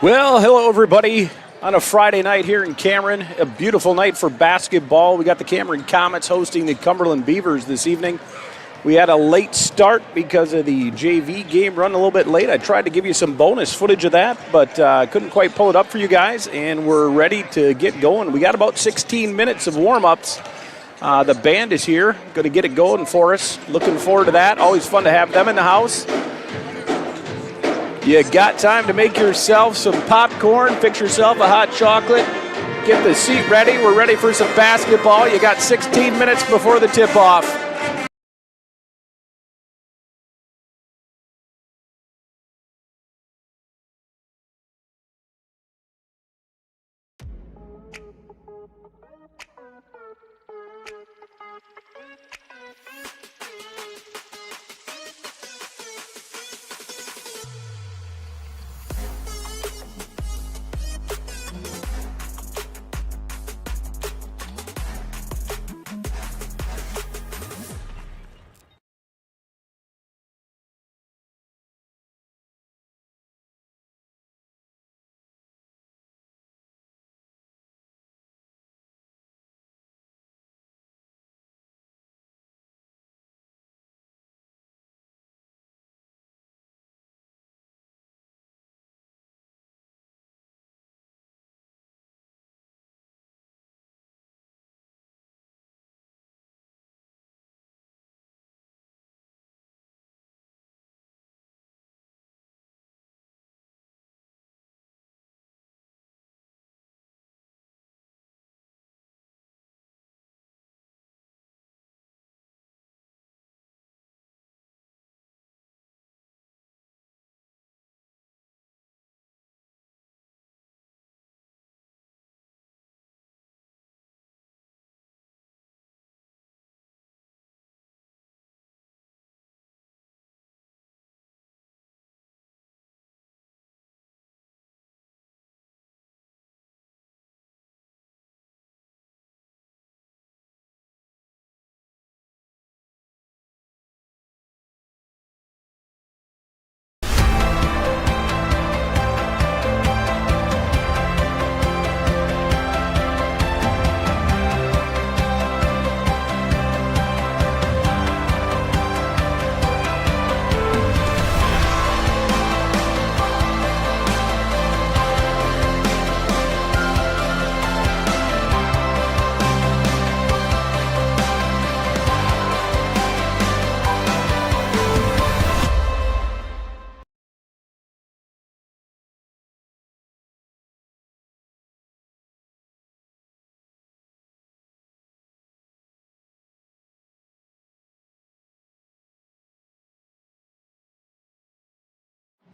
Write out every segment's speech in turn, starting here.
Well, hello everybody on a Friday night here in Cameron. A beautiful night for basketball. We got the Cameron Comets hosting the Cumberland Beavers this evening. We had a late start because of the JV game run a little bit late. I tried to give you some bonus footage of that, but couldn't quite pull it up for you guys, and we're ready to get going. We got about 16 minutes of warm-ups. The band is here, going to get it going for us. Looking forward to that. Always fun to have them in the house. You got time to make yourself some popcorn, fix yourself a hot chocolate, get the seat ready. We're ready for some basketball. You got 16 minutes before the tip-off.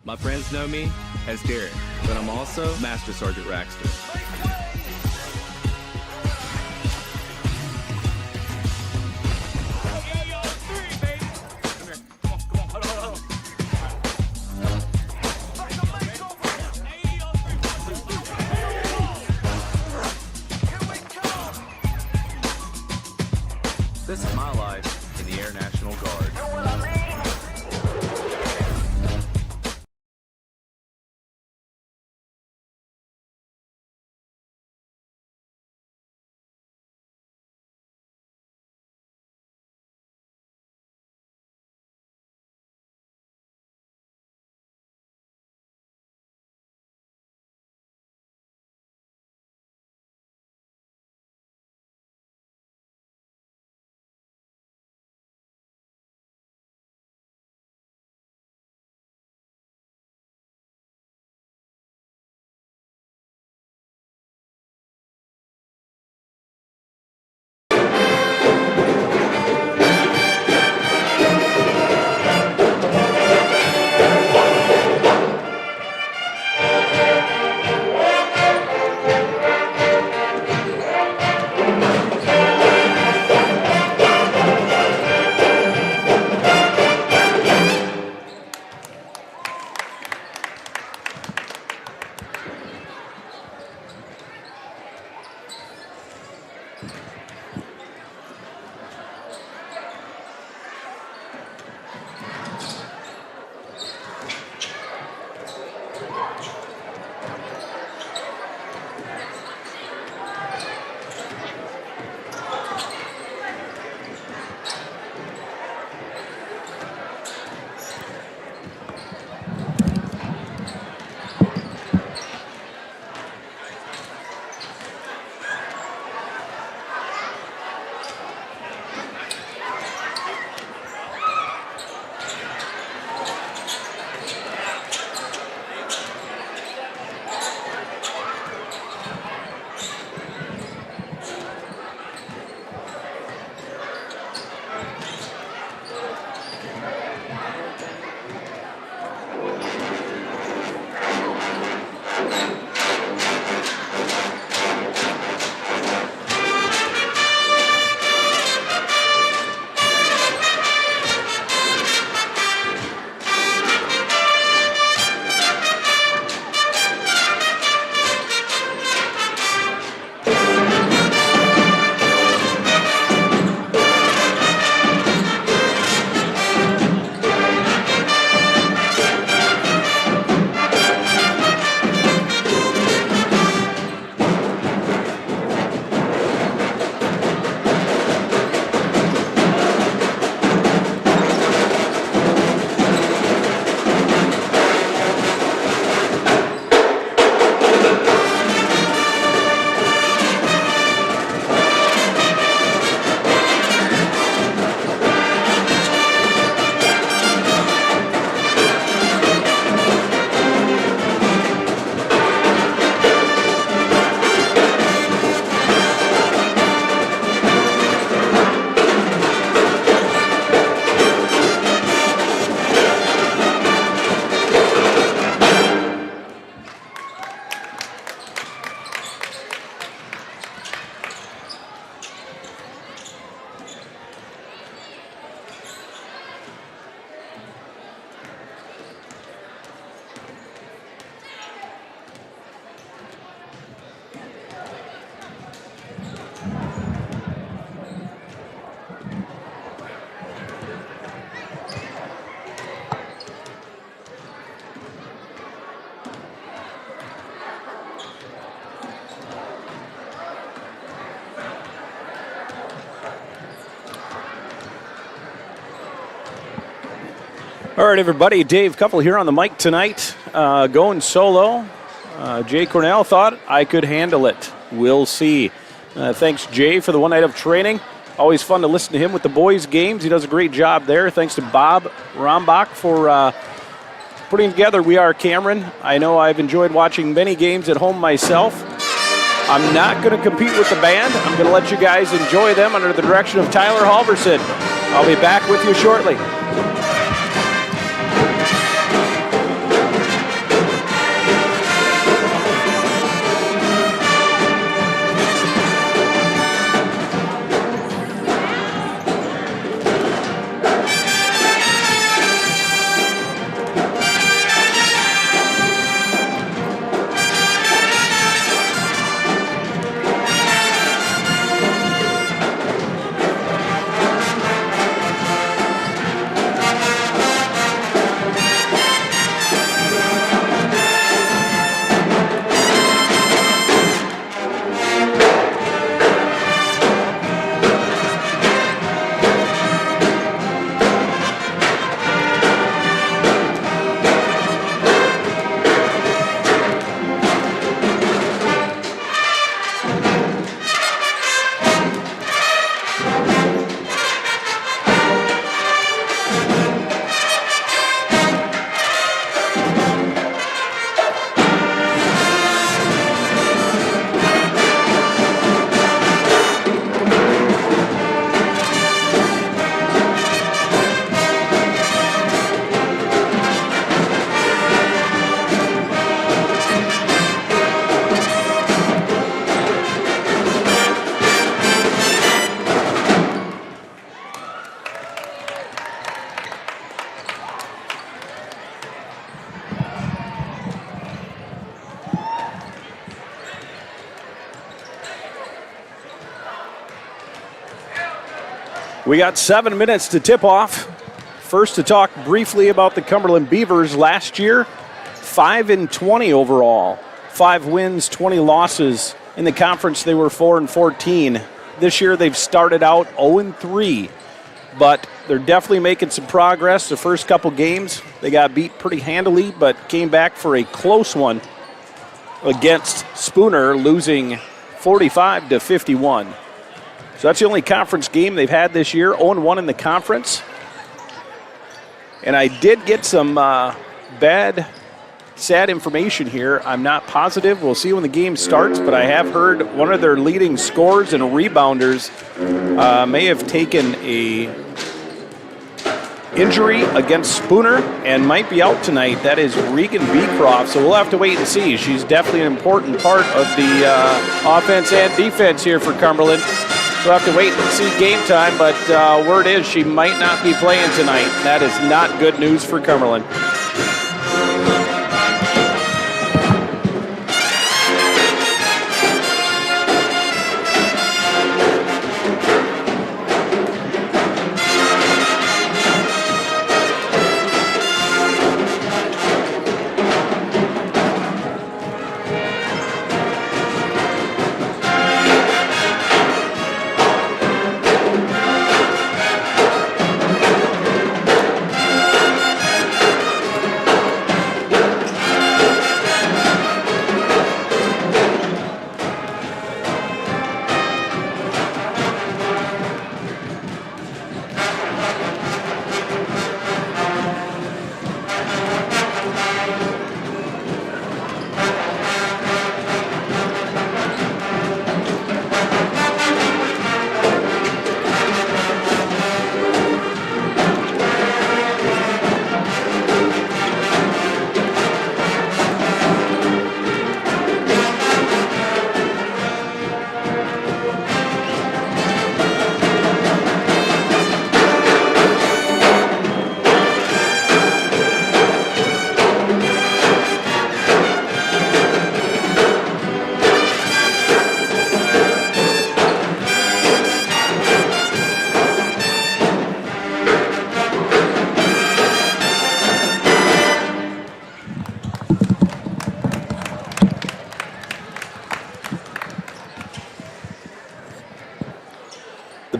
My friends know me as Derek, but I'm also Master Sergeant Raxter. This is my life in the Air National Guard. All right, everybody. Dave Couple here on the mic tonight. Going solo. Jay Cornell thought I could handle it. We'll see. Thanks, Jay, for the one night of training. Always fun to listen to him with the boys' games. He does a great job there. Thanks to Bob Rombach for putting together We Are Cameron. I know I've enjoyed watching many games at home myself. I'm not going to compete with the band. I'm going to let you guys enjoy them under the direction of Tyler Halverson. I'll be back with you shortly. We got 7 minutes to tip off. First, to talk briefly about the Cumberland Beavers last year. 5-20 overall. 5 wins, 20 losses. In the conference, they were 4-14. This year, they've started out 0-3, but they're definitely making some progress. The first couple games, they got beat pretty handily, but came back for a close one against Spooner, losing 45-51. So that's the only conference game they've had this year, 0-1 in the conference. And I did get some bad, sad information here. I'm not positive. We'll see when the game starts, but I have heard one of their leading scorers and rebounders may have taken a injury against Spooner and might be out tonight. That is Regan Beecroft, so we'll have to wait and see. She's definitely an important part of the offense and defense here for Cumberland. We'll have to wait and see game time, but word is she might not be playing tonight. That is not good news for Cumberland.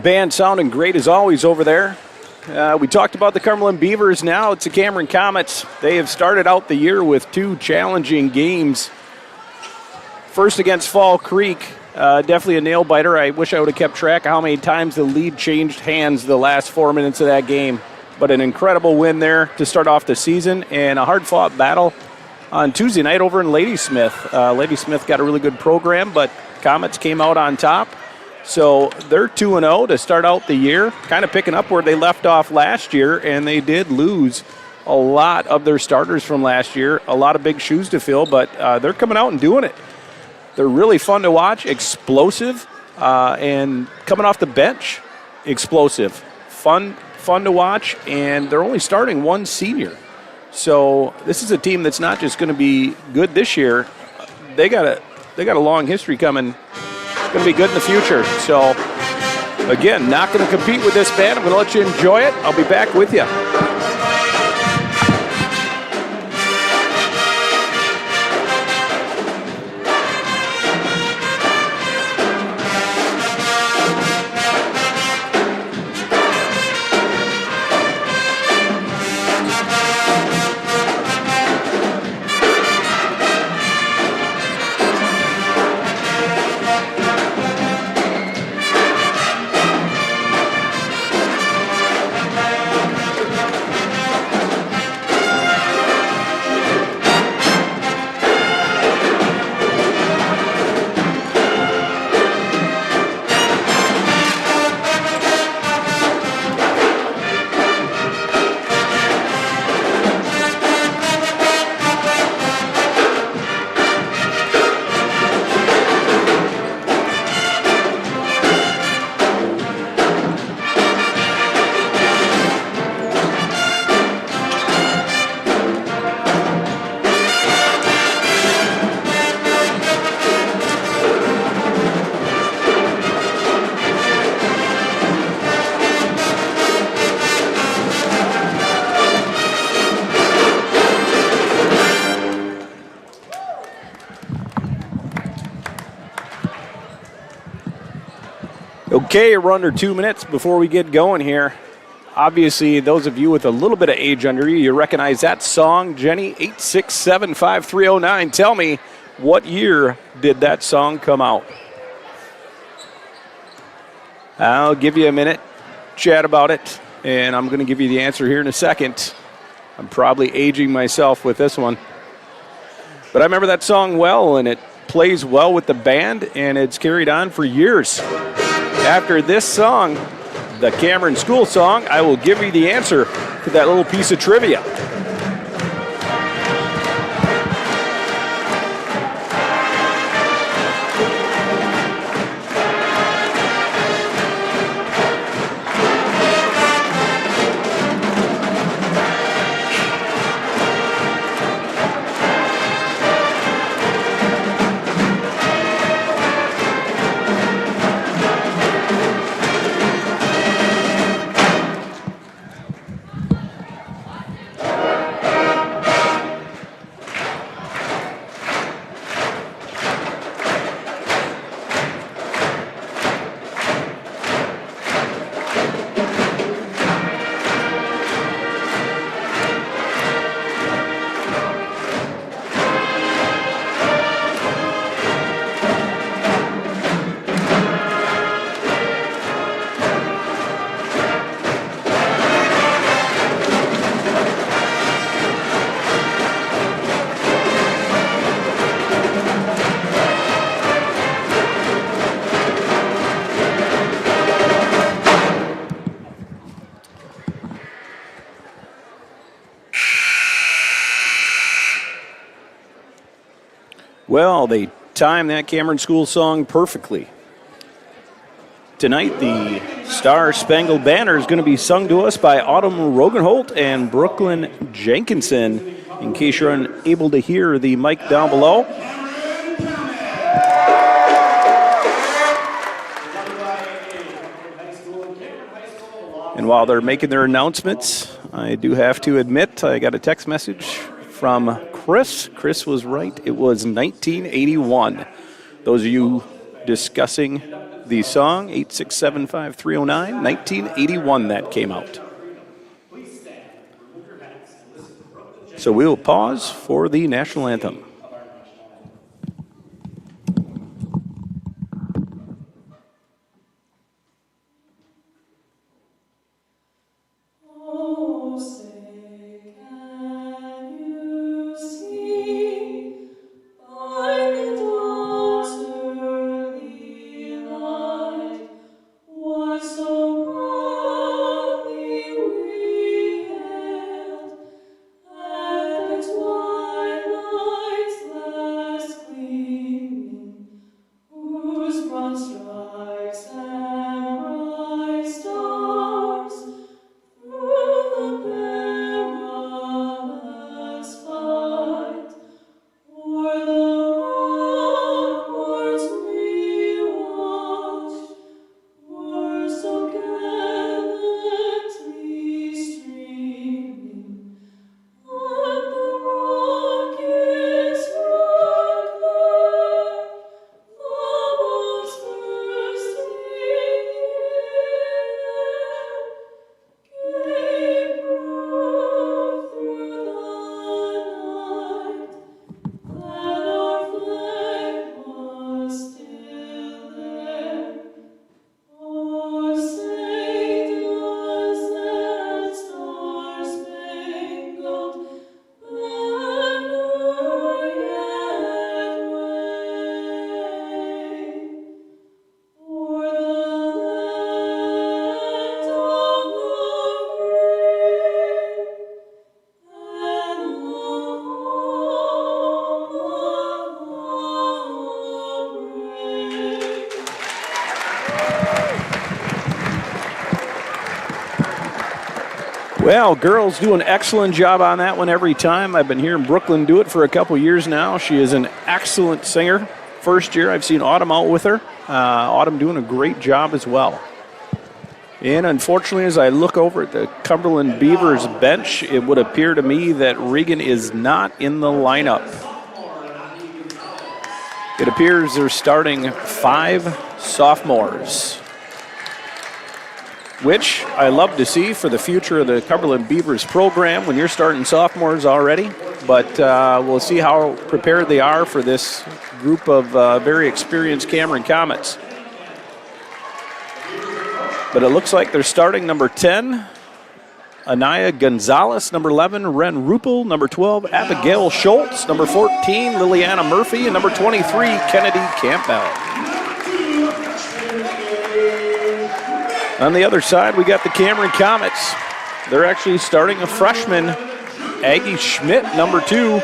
Band sounding great as always over there. We talked about the Cumberland Beavers. Now it's the Cameron Comets. They have started out the year with 2 challenging games. First against Fall Creek, definitely a nail-biter. I wish I would have kept track of how many times the lead changed hands the last 4 minutes of that game. But an incredible win there to start off the season, and a hard-fought battle on Tuesday night over in Ladysmith. Ladysmith got a really good program, but Comets came out on top. So they're 2-0 to start out the year, kind of picking up where they left off last year, and they did lose a lot of their starters from last year. A lot of big shoes to fill, but they're coming out and doing it. They're really fun to watch, explosive, and coming off the bench, explosive. Fun to watch, and they're only starting 1 senior. So this is a team that's not just going to be good this year. They got a long history coming. It's going to be good in the future. So, again, not going to compete with this band. I'm going to let you enjoy it. I'll be back with you. Okay, we're under 2 minutes before we get going here. Obviously, those of you with a little bit of age under you, you recognize that song, Jenny, 8675309. Tell me, what year did that song come out? I'll give you a minute, chat about it, and I'm going to give you the answer here in a second. I'm probably aging myself with this one. But I remember that song well, and it plays well with the band, and it's carried on for years. After this song, the Cameron School song, I will give you the answer to that little piece of trivia. Well, they timed that Cameron School song perfectly. Tonight, the Star Spangled Banner is going to be sung to us by Autumn Rogenholt and Brooklyn Jenkinson, in case you're unable to hear the mic down below. And while they're making their announcements, I do have to admit I got a text message from Chris. Chris was right. It was 1981. Those of you discussing the song, 8675309, 1981 that came out. So we will pause for the national anthem. Well, girls do an excellent job on that one every time. I've been hearing Brooklyn do it for a couple years now. She is an excellent singer. First year, I've seen Autumn out with her. Autumn doing a great job as well. And unfortunately, as I look over at the Cumberland Beavers bench, it would appear to me that Regan is not in the lineup. It appears they're starting 5 sophomores, which I love to see for the future of the Cumberland Beavers program when you're starting sophomores already. But we'll see how prepared they are for this group of very experienced Cameron Comets. But it looks like they're starting number 10, Anaya Gonzalez, number 11, Ren Ruppel, number 12, Abigail Schultz, number 14, Liliana Murphy, and number 23, Kennedy Campbell. On the other side, we got the Cameron Comets. They're actually starting a freshman, Aggie Schmidt, number 2,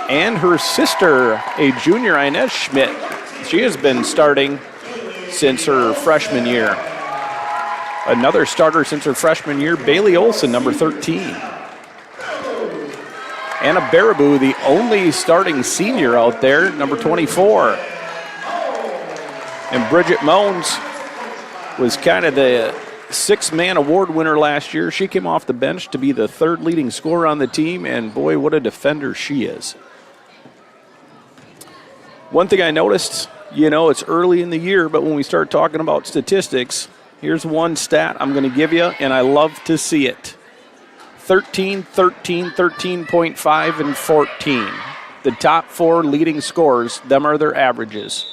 and her sister, a junior, Inez Schmidt. She has been starting since her freshman year. Another starter since her freshman year, Bailey Olson, number 13. Anna Baraboo, the only starting senior out there, number 24. And Bridget Moans was kind of the 6-man award winner last year. She came off the bench to be the 3rd leading scorer on the team, and boy, what a defender she is. One thing I noticed, you know, it's early in the year, but when we start talking about statistics, here's one stat I'm going to give you, and I love to see it. 13, 13, 13.5, and 14. The top 4 leading scorers, them are their averages.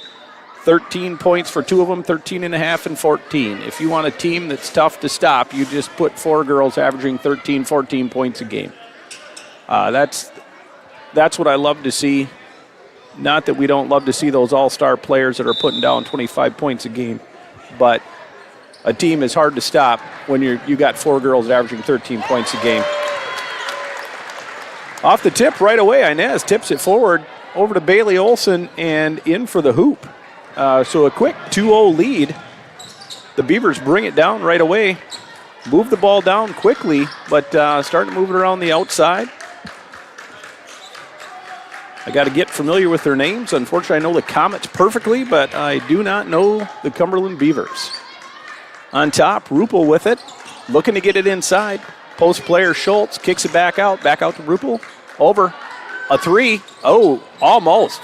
13 points for 2 of them, 13.5 and 14. If you want a team that's tough to stop, you just put 4 girls averaging 13, 14 points a game. That's what I love to see. Not that we don't love to see those all-star players that are putting down 25 points a game, but a team is hard to stop when you got 4 girls averaging 13 points a game. Off the tip right away, Inez tips it forward over to Bailey Olson and in for the hoop. So a quick 2-0 lead. The Beavers bring it down right away. Move the ball down quickly, but start to move it around the outside. I got to get familiar with their names. Unfortunately, I know the Comets perfectly, but I do not know the Cumberland Beavers. On top, Ruppel with it, looking to get it inside. Post player Schultz kicks it back out to Ruppel. Over. A 3. Oh, almost.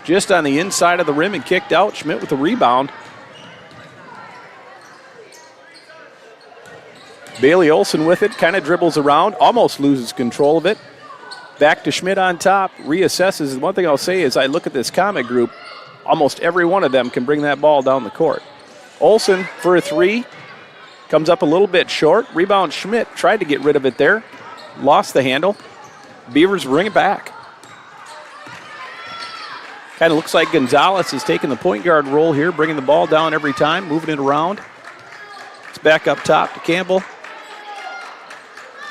Just on the inside of the rim and kicked out. Schmidt with the rebound. Bailey Olson with it, kind of dribbles around, almost loses control of it. Back to Schmidt on top, reassesses. One thing I'll say is I look at this Comet group, almost every one of them can bring that ball down the court. Olsen for a three, comes up a little bit short. Rebound Schmidt, tried to get rid of it there, lost the handle. Beavers bring it back. Kind of looks like Gonzalez is taking the point guard role here, bringing the ball down every time, moving it around. It's back up top to Campbell.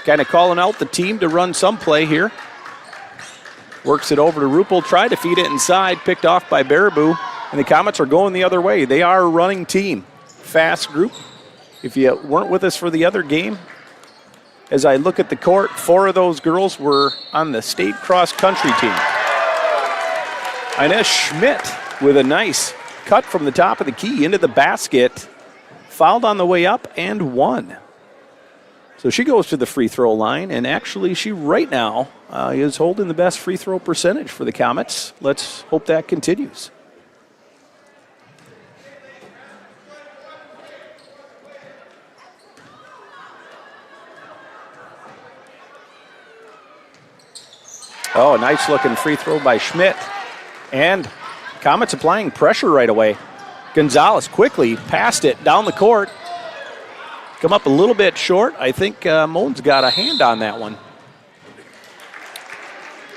Kind of calling out the team to run some play here. Works it over to Ruppel, tried to feed it inside, picked off by Baraboo, and the Comets are going the other way. They are a running team. Fast group. If you weren't with us for the other game, as I look at the court, 4 of those girls were on the state cross-country team. Inez Schmidt with a nice cut from the top of the key into the basket. Fouled on the way up and won. So she goes to the free throw line, and actually she right now is holding the best free throw percentage for the Comets. Let's hope that continues. Oh, nice looking free throw by Schmidt. And Comets applying pressure right away. Gonzalez quickly passed it down the court. Come up a little bit short. I think Moen's got a hand on that one.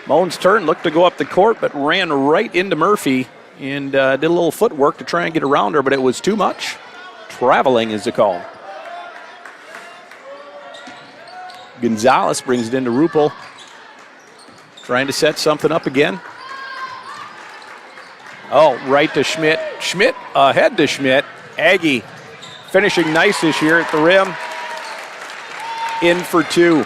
Moen's turn, looked to go up the court, but ran right into Murphy and did a little footwork to try and get around her, but it was too much. Traveling is the call. Gonzalez brings it into Ruppel. Trying to set something up again. Oh, right to Schmidt. Schmidt ahead to Schmidt. Aggie finishing nice this year at the rim. In for 2.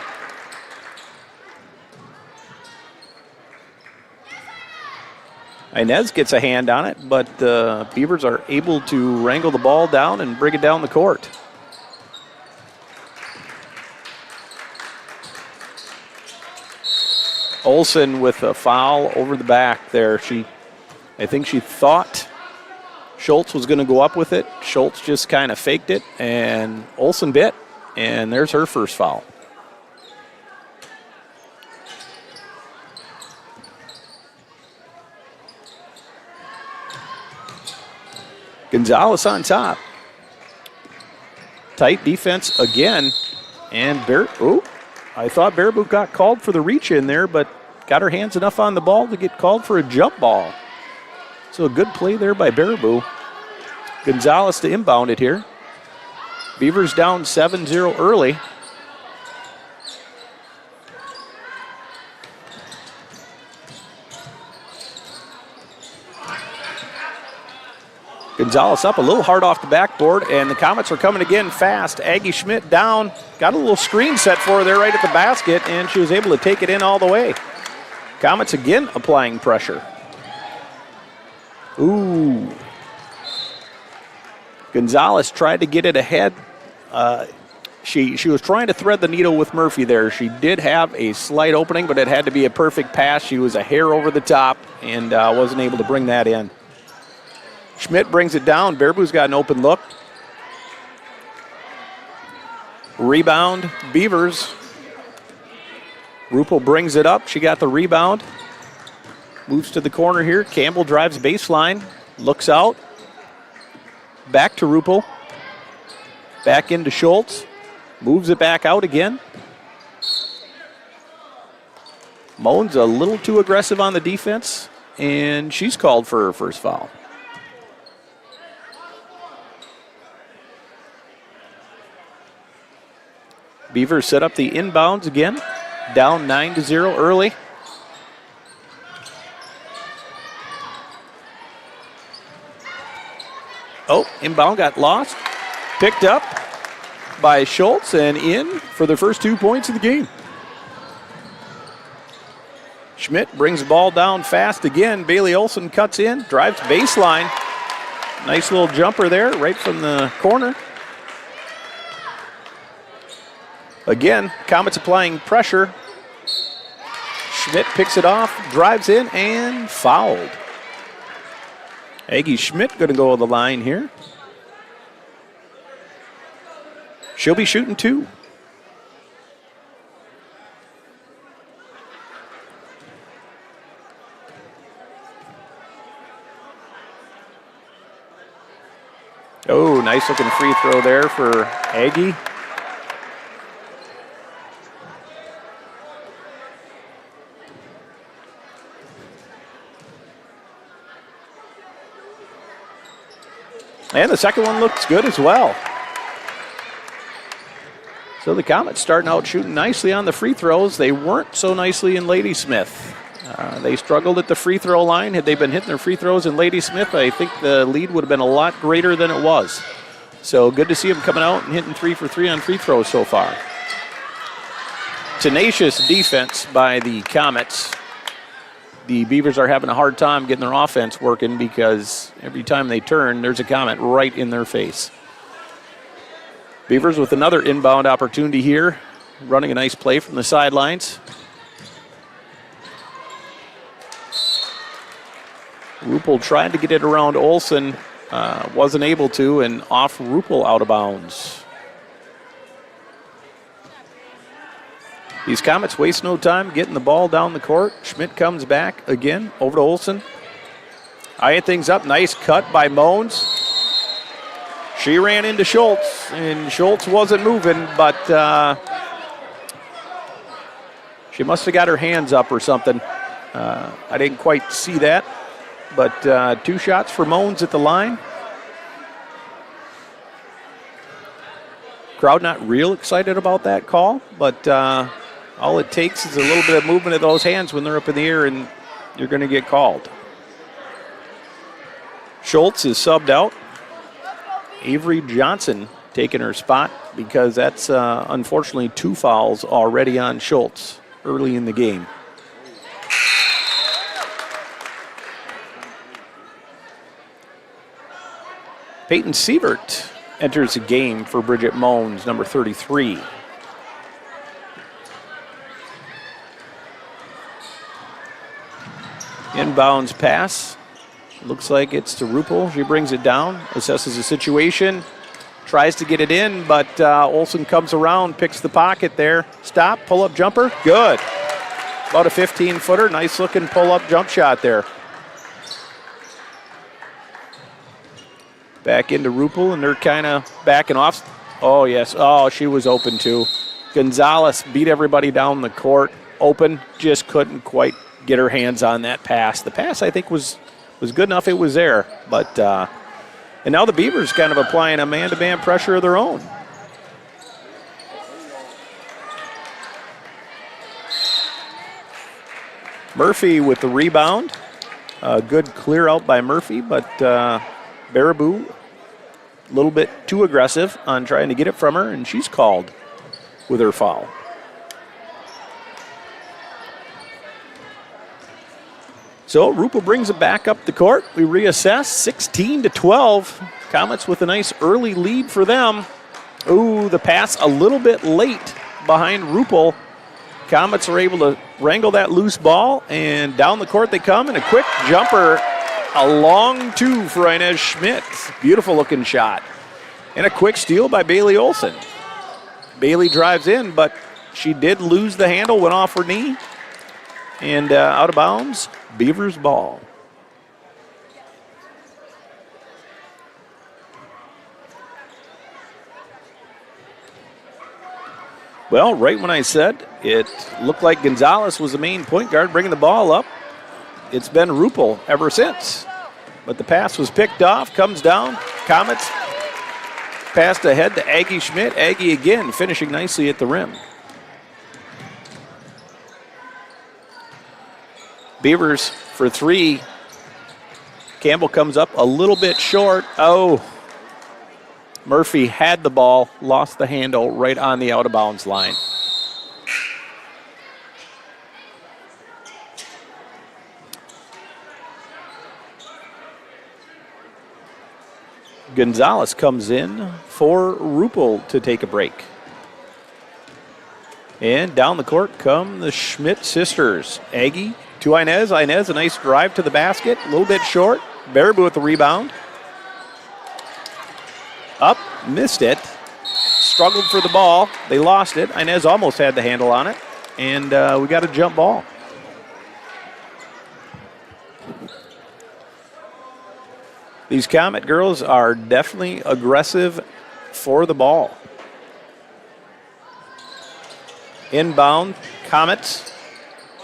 Inez gets a hand on it, but the Beavers are able to wrangle the ball down and bring it down the court. Olsen with a foul over the back there. I think she thought Schultz was going to go up with it. Schultz just kind of faked it, and Olsen bit, and there's her first foul. Gonzalez on top. Tight defense again, and I thought Baraboo got called for the reach in there, but got her hands enough on the ball to get called for a jump ball. So a good play there by Baraboo. Gonzalez to inbound it here. Beavers down 7-0 early. Gonzalez up a little hard off the backboard, and the Comets are coming again fast. Aggie Schmidt down. Got a little screen set for her there right at the basket, and she was able to take it in all the way. Comets again applying pressure. Ooh. Gonzalez tried to get it ahead. She was trying to thread the needle with Murphy there. She did have a slight opening, but it had to be a perfect pass. She was a hair over the top and wasn't able to bring that in. Schmidt brings it down. Baraboo's got an open look. Rebound, Beavers. Ruppel brings it up. She got the rebound. Moves to the corner here. Campbell drives baseline. Looks out. Back to Ruppel. Back into Schultz. Moves it back out again. Moen's a little too aggressive on the defense, and she's called for her first foul. Beavers set up the inbounds again. Down 9-0 early. Oh, inbound got lost. Picked up by Schultz and in for the first 2 points of the game. Schmidt brings the ball down fast again. Bailey Olsen cuts in, drives baseline. Nice little jumper there right from the corner. Again, Comets applying pressure. Schmidt picks it off, drives in, and fouled. Aggie Schmidt going to go to the line here. She'll be shooting 2. Oh, nice looking free throw there for Aggie. And the second one looks good as well. So the Comets starting out shooting nicely on the free throws. They weren't so nicely in Ladysmith. They struggled at the free throw line. Had they been hitting their free throws in Ladysmith, I think the lead would have been a lot greater than it was. So good to see them coming out and hitting 3 for 3 on free throws so far. Tenacious defense by the Comets. The Beavers are having a hard time getting their offense working because every time they turn, there's a Comet right in their face. Beavers with another inbound opportunity here, running a nice play from the sidelines. Ruppel tried to get it around Olsen, wasn't able to, and off Ruppel out of bounds. These Comets waste no time getting the ball down the court. Schmidt comes back again over to Olsen. Eyeing things up, nice cut by Moans. She ran into Schultz, and Schultz wasn't moving, but she must have got her hands up or something. I didn't quite see that, but 2 shots for Moans at the line. Crowd not real excited about that call, but all it takes is a little bit of movement of those hands when they're up in the air, and you're going to get called. Schultz is subbed out. Avery Johnson taking her spot because that's unfortunately 2 fouls already on Schultz early in the game. Peyton Sievert enters the game for Bridget Moans, number 33. Inbounds pass. Looks like it's to Ruppel. She brings it down, assesses the situation, tries to get it in, but Olsen comes around, picks the pocket there. Stop, pull-up jumper, good. About a 15-footer, nice-looking pull-up jump shot there. Back into Ruppel, and they're kind of backing off. Oh, yes. Oh, she was open, too. Gonzalez beat everybody down the court. Open, just couldn't quite get her hands on that pass. The pass, I think, was good enough. It was there. But and now the Beavers kind of applying a man-to-man pressure of their own. Murphy with the rebound. Good clear out by Murphy, but Baraboo a little bit too aggressive on trying to get it from her, and she's called with her foul. So Ruppel brings it back up the court. We reassess, 16-12. Comets with a nice early lead for them. Ooh, the pass a little bit late behind Ruppel. Comets are able to wrangle that loose ball, and down the court they come, and a quick jumper. A long 2 for Inez Schmidt. Beautiful looking shot. And a quick steal by Bailey Olsen. Bailey drives in, but she did lose the handle, went off her knee. And out of bounds, Beavers ball. Well, right when I said it looked like Gonzalez was the main point guard bringing the ball up, it's been Ruppel ever since. But the pass was picked off, comes down. Comets passed ahead to Aggie Schmidt. Aggie again finishing nicely at the rim. Beavers for 3. Campbell comes up a little bit short. Oh, Murphy had the ball, lost the handle right on the out-of-bounds line. Gonzalez comes in for Ruppel to take a break. And down the court come the Schmidt sisters. Aggie to Inez. Inez, a nice drive to the basket. A little bit short. Baraboo with the rebound. Up, missed it. Struggled for the ball. They lost it. Inez almost had the handle on it. And we got a jump ball. These Comet girls are definitely aggressive for the ball. Inbound, Comets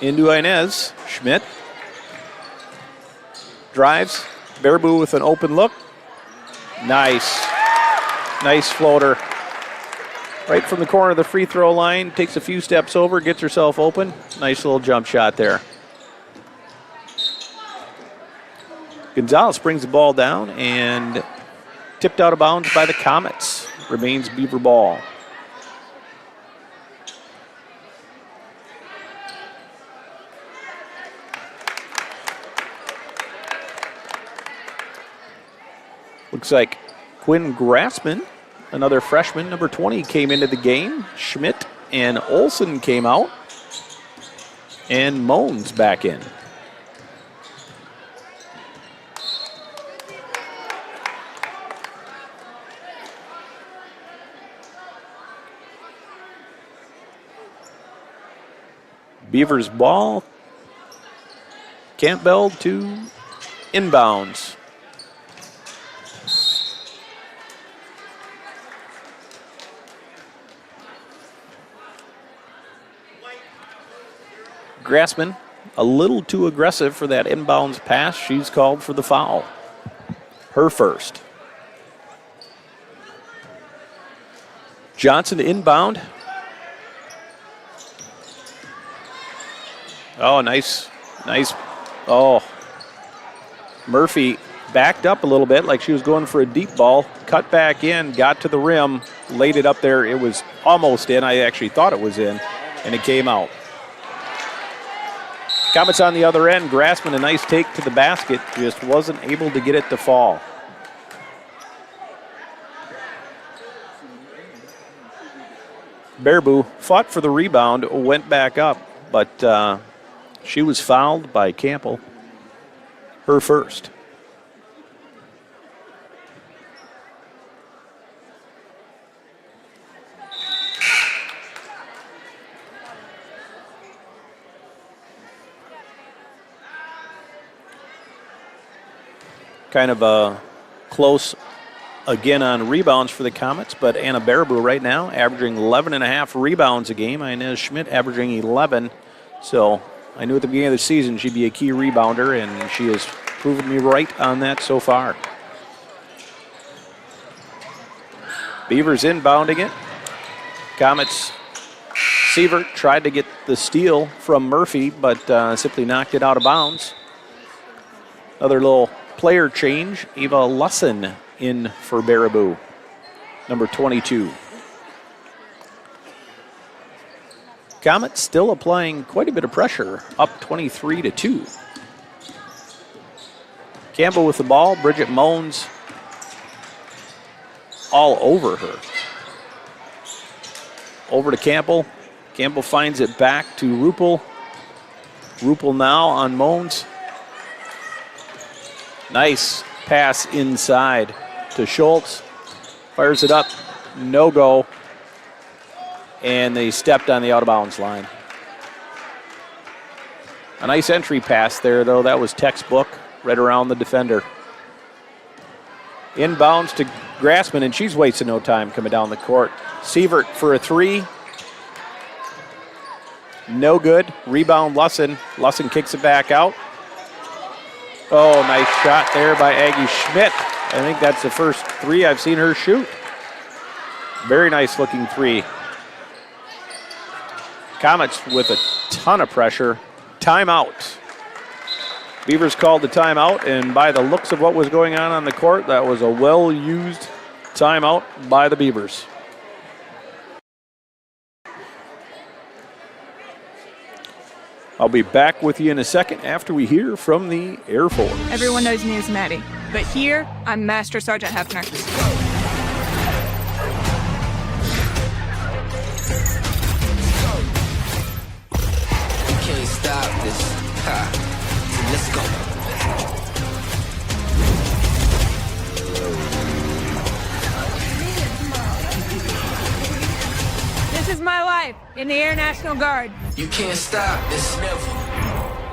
into Inez. Schmidt drives. Baraboo with an open look. Nice. Nice floater. Right from the corner of the free throw line. Takes a few steps over, gets herself open. Nice little jump shot there. Gonzalez brings the ball down and tipped out of bounds by the Comets. Remains Beaver ball. Looks like Quinn Grassman, another freshman, number 20, came into the game. Schmidt and Olsen came out. And Moans back in. Beavers ball. Campbell to inbounds. Grassman a little too aggressive for that inbounds pass. She's called for the foul. Her first. Johnson inbound. Oh, nice. Oh. Murphy backed up a little bit like she was going for a deep ball. Cut back in, got to the rim, laid it up there. It was almost in. I actually thought it was in, and it came out. Comets on the other end. Grassman, a nice take to the basket. Just wasn't able to get it to fall. Baraboo fought for the rebound, went back up, but she was fouled by Campbell. Her first. Kind of a close again on rebounds for the Comets, but Anna Baraboo right now averaging 11.5 rebounds a game. Inez Schmidt averaging 11. So I knew at the beginning of the season she'd be a key rebounder, and she has proven me right on that so far. Beavers inbounding it. Comets, Sievert tried to get the steal from Murphy, but simply knocked it out of bounds. Another little player change. Eva Lussin in for Baraboo, number 22. Comets still applying quite a bit of pressure, up 23-2. Campbell with the ball. Bridget Moans all over her. Over to Campbell. Campbell finds it back to Ruppel. Ruppel now on Moans. Nice pass inside to Schultz. Fires it up. No go. And they stepped on the out of bounds line. A nice entry pass there, though. That was textbook, right around the defender. Inbounds to Grassman, and she's wasting no time coming down the court. Sievert for a three. No good. Rebound Lussin. Lussin kicks it back out. Oh, nice shot there by Aggie Schmidt. I think that's the first three I've seen her shoot. Very nice looking three. Comets with a ton of pressure. Timeout. Beavers called the timeout, and by the looks of what was going on the court, that was a well-used timeout by the Beavers. I'll be back with you in a second after we hear from the Air Force. Everyone knows me as Maddie, but here I'm Master Sergeant Hefner. You can't stop this. Ha. So let's go. This is my life in the Air National Guard. You can't stop this. Never.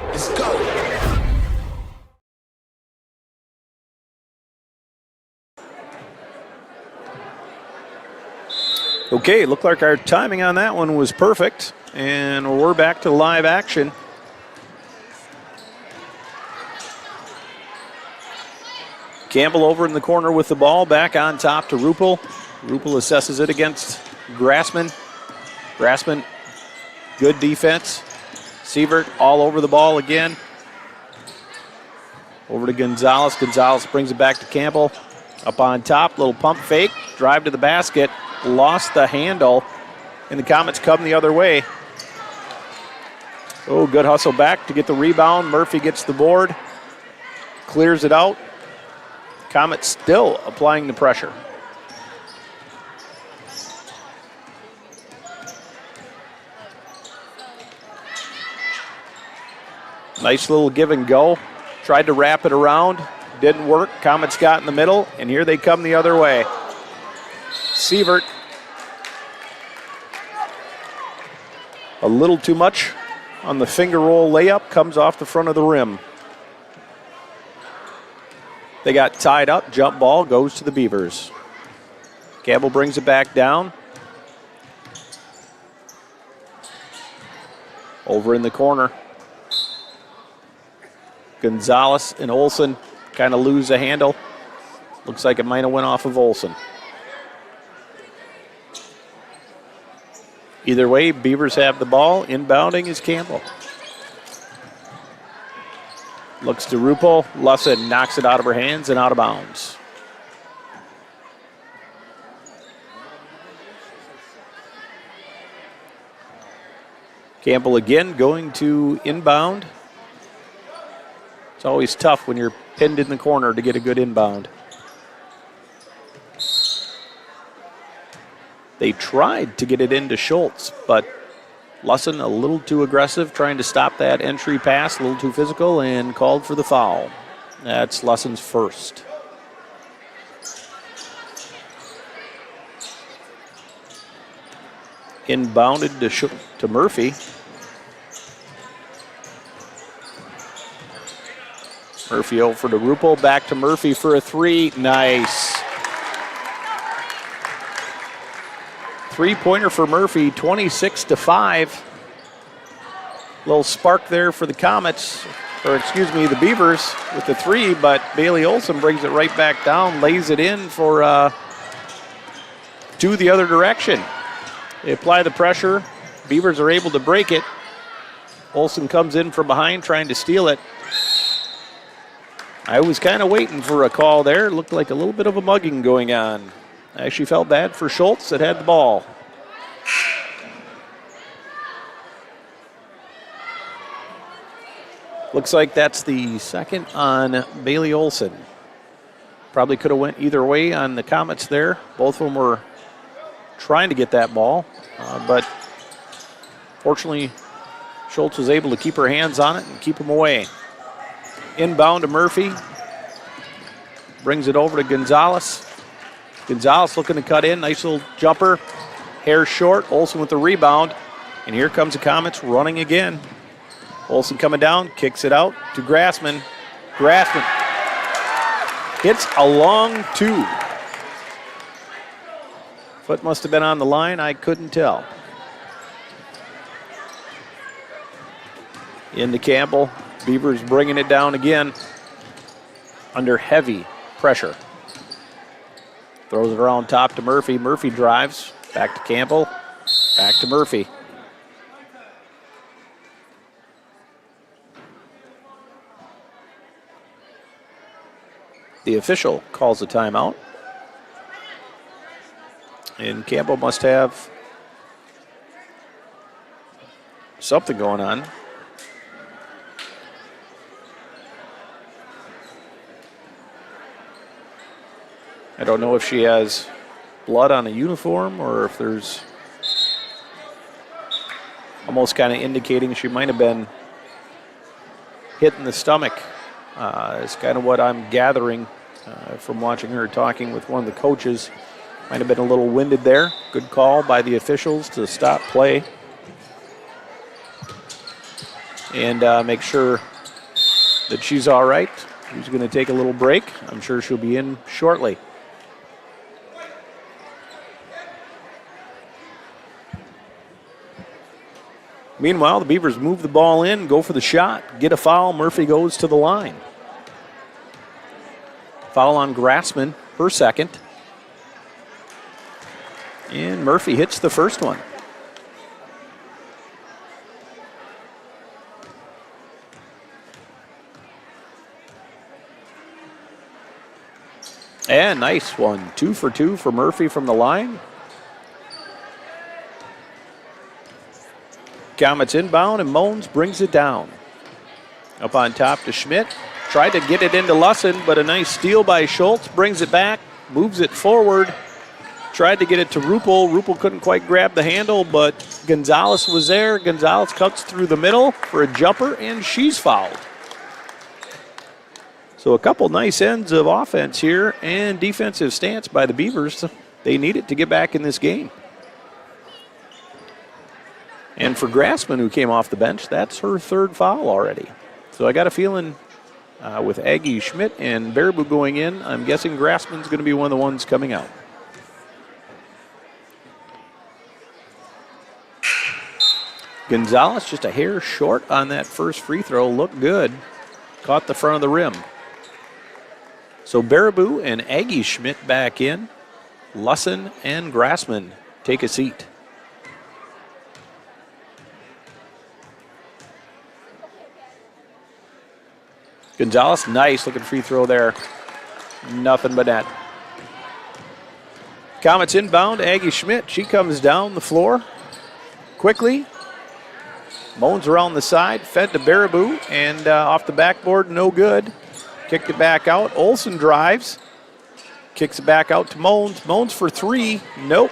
Let's go. Okay, looked like our timing on that one was perfect. And we're back to live action. Campbell over in the corner with the ball, back on top to Ruppel. Ruppel assesses it against Grassman. Grassman, good defense. Sievert all over the ball again. Over to Gonzalez. Gonzalez brings it back to Campbell. Up on top, little pump fake, drive to the basket, lost the handle, and the Comets come the other way. Oh, good hustle back to get the rebound. Murphy gets the board, clears it out. Comets still applying the pressure. Nice little give and go. Tried to wrap it around. Didn't work. Comets got in the middle, and here they come the other way. Sievert. A little too much on the finger roll layup. Comes off the front of the rim. They got tied up. Jump ball goes to the Beavers. Campbell brings it back down. Over in the corner. Gonzalez and Olsen kind of lose the handle. Looks like it might have went off of Olsen. Either way, Beavers have the ball. Inbounding is Campbell. Looks to Ruppel. Lussin knocks it out of her hands and out of bounds. Campbell again going to inbound. It's always tough when you're pinned in the corner to get a good inbound. They tried to get it into Schultz, but Lussin a little too aggressive, trying to stop that entry pass, a little too physical, and called for the foul. That's Lussin's first. Inbounded to Murphy. Murphy over to Ruppel, back to Murphy for a three. Nice. Three-pointer for Murphy, 26-5. Little spark there for the Comets, or excuse me, the Beavers with the three, but Bailey Olsen brings it right back down, lays it in for to the other direction. They apply the pressure. Beavers are able to break it. Olsen comes in from behind trying to steal it. I was kind of waiting for a call there. Looked like a little bit of a mugging going on. I actually felt bad for Schultz that had the ball. Looks like that's the second on Bailey Olsen. Probably could have went either way on the Comets there. Both of them were trying to get that ball, but fortunately Schultz was able to keep her hands on it and keep them away. Inbound to Murphy. Brings it over to Gonzalez. Gonzalez looking to cut in. Nice little jumper. Hair short. Olsen with the rebound. And here comes the Comets running again. Olsen coming down. Kicks it out to Grassman. Grassman hits a long two. Foot must have been on the line. I couldn't tell. Into Campbell. Beavers bringing it down again under heavy pressure. Throws it around top to Murphy. Murphy drives. Back to Campbell. Back to Murphy. The official calls a timeout. And Campbell must have something going on. I don't know if she has blood on a uniform or if there's almost kind of indicating she might have been hit in the stomach. It's kind of what I'm gathering from watching her talking with one of the coaches. Might have been a little winded there. Good call by the officials to stop play and make sure that she's all right. She's going to take a little break. I'm sure she'll be in shortly. Meanwhile, the Beavers move the ball in, go for the shot, get a foul. Murphy goes to the line. Foul on Grassman, her second. And Murphy hits the first one. And nice one. 2 for 2 for Murphy from the line. Comets inbound, and Moans brings it down. Up on top to Schmidt. Tried to get it into Lussin, but a nice steal by Schultz. Brings it back, moves it forward. Tried to get it to Ruppel. Ruppel couldn't quite grab the handle, but Gonzalez was there. Gonzalez cuts through the middle for a jumper, and she's fouled. So a couple nice ends of offense here and defensive stance by the Beavers. They need it to get back in this game. And for Grassman, who came off the bench, that's her third foul already. So I got a feeling with Aggie Schmidt and Baraboo going in, I'm guessing Grassman's going to be one of the ones coming out. Gonzalez just a hair short on that first free throw. Looked good. Caught the front of the rim. So Baraboo and Aggie Schmidt back in. Lussin and Grassman take a seat. Gonzalez, nice looking free throw there. Nothing but net. Comets inbound, Aggie Schmidt. She comes down the floor quickly. Moans around the side, fed to Baraboo, and off the backboard, no good. Kicked it back out. Olsen drives. Kicks it back out to Moans. Moans for three. Nope.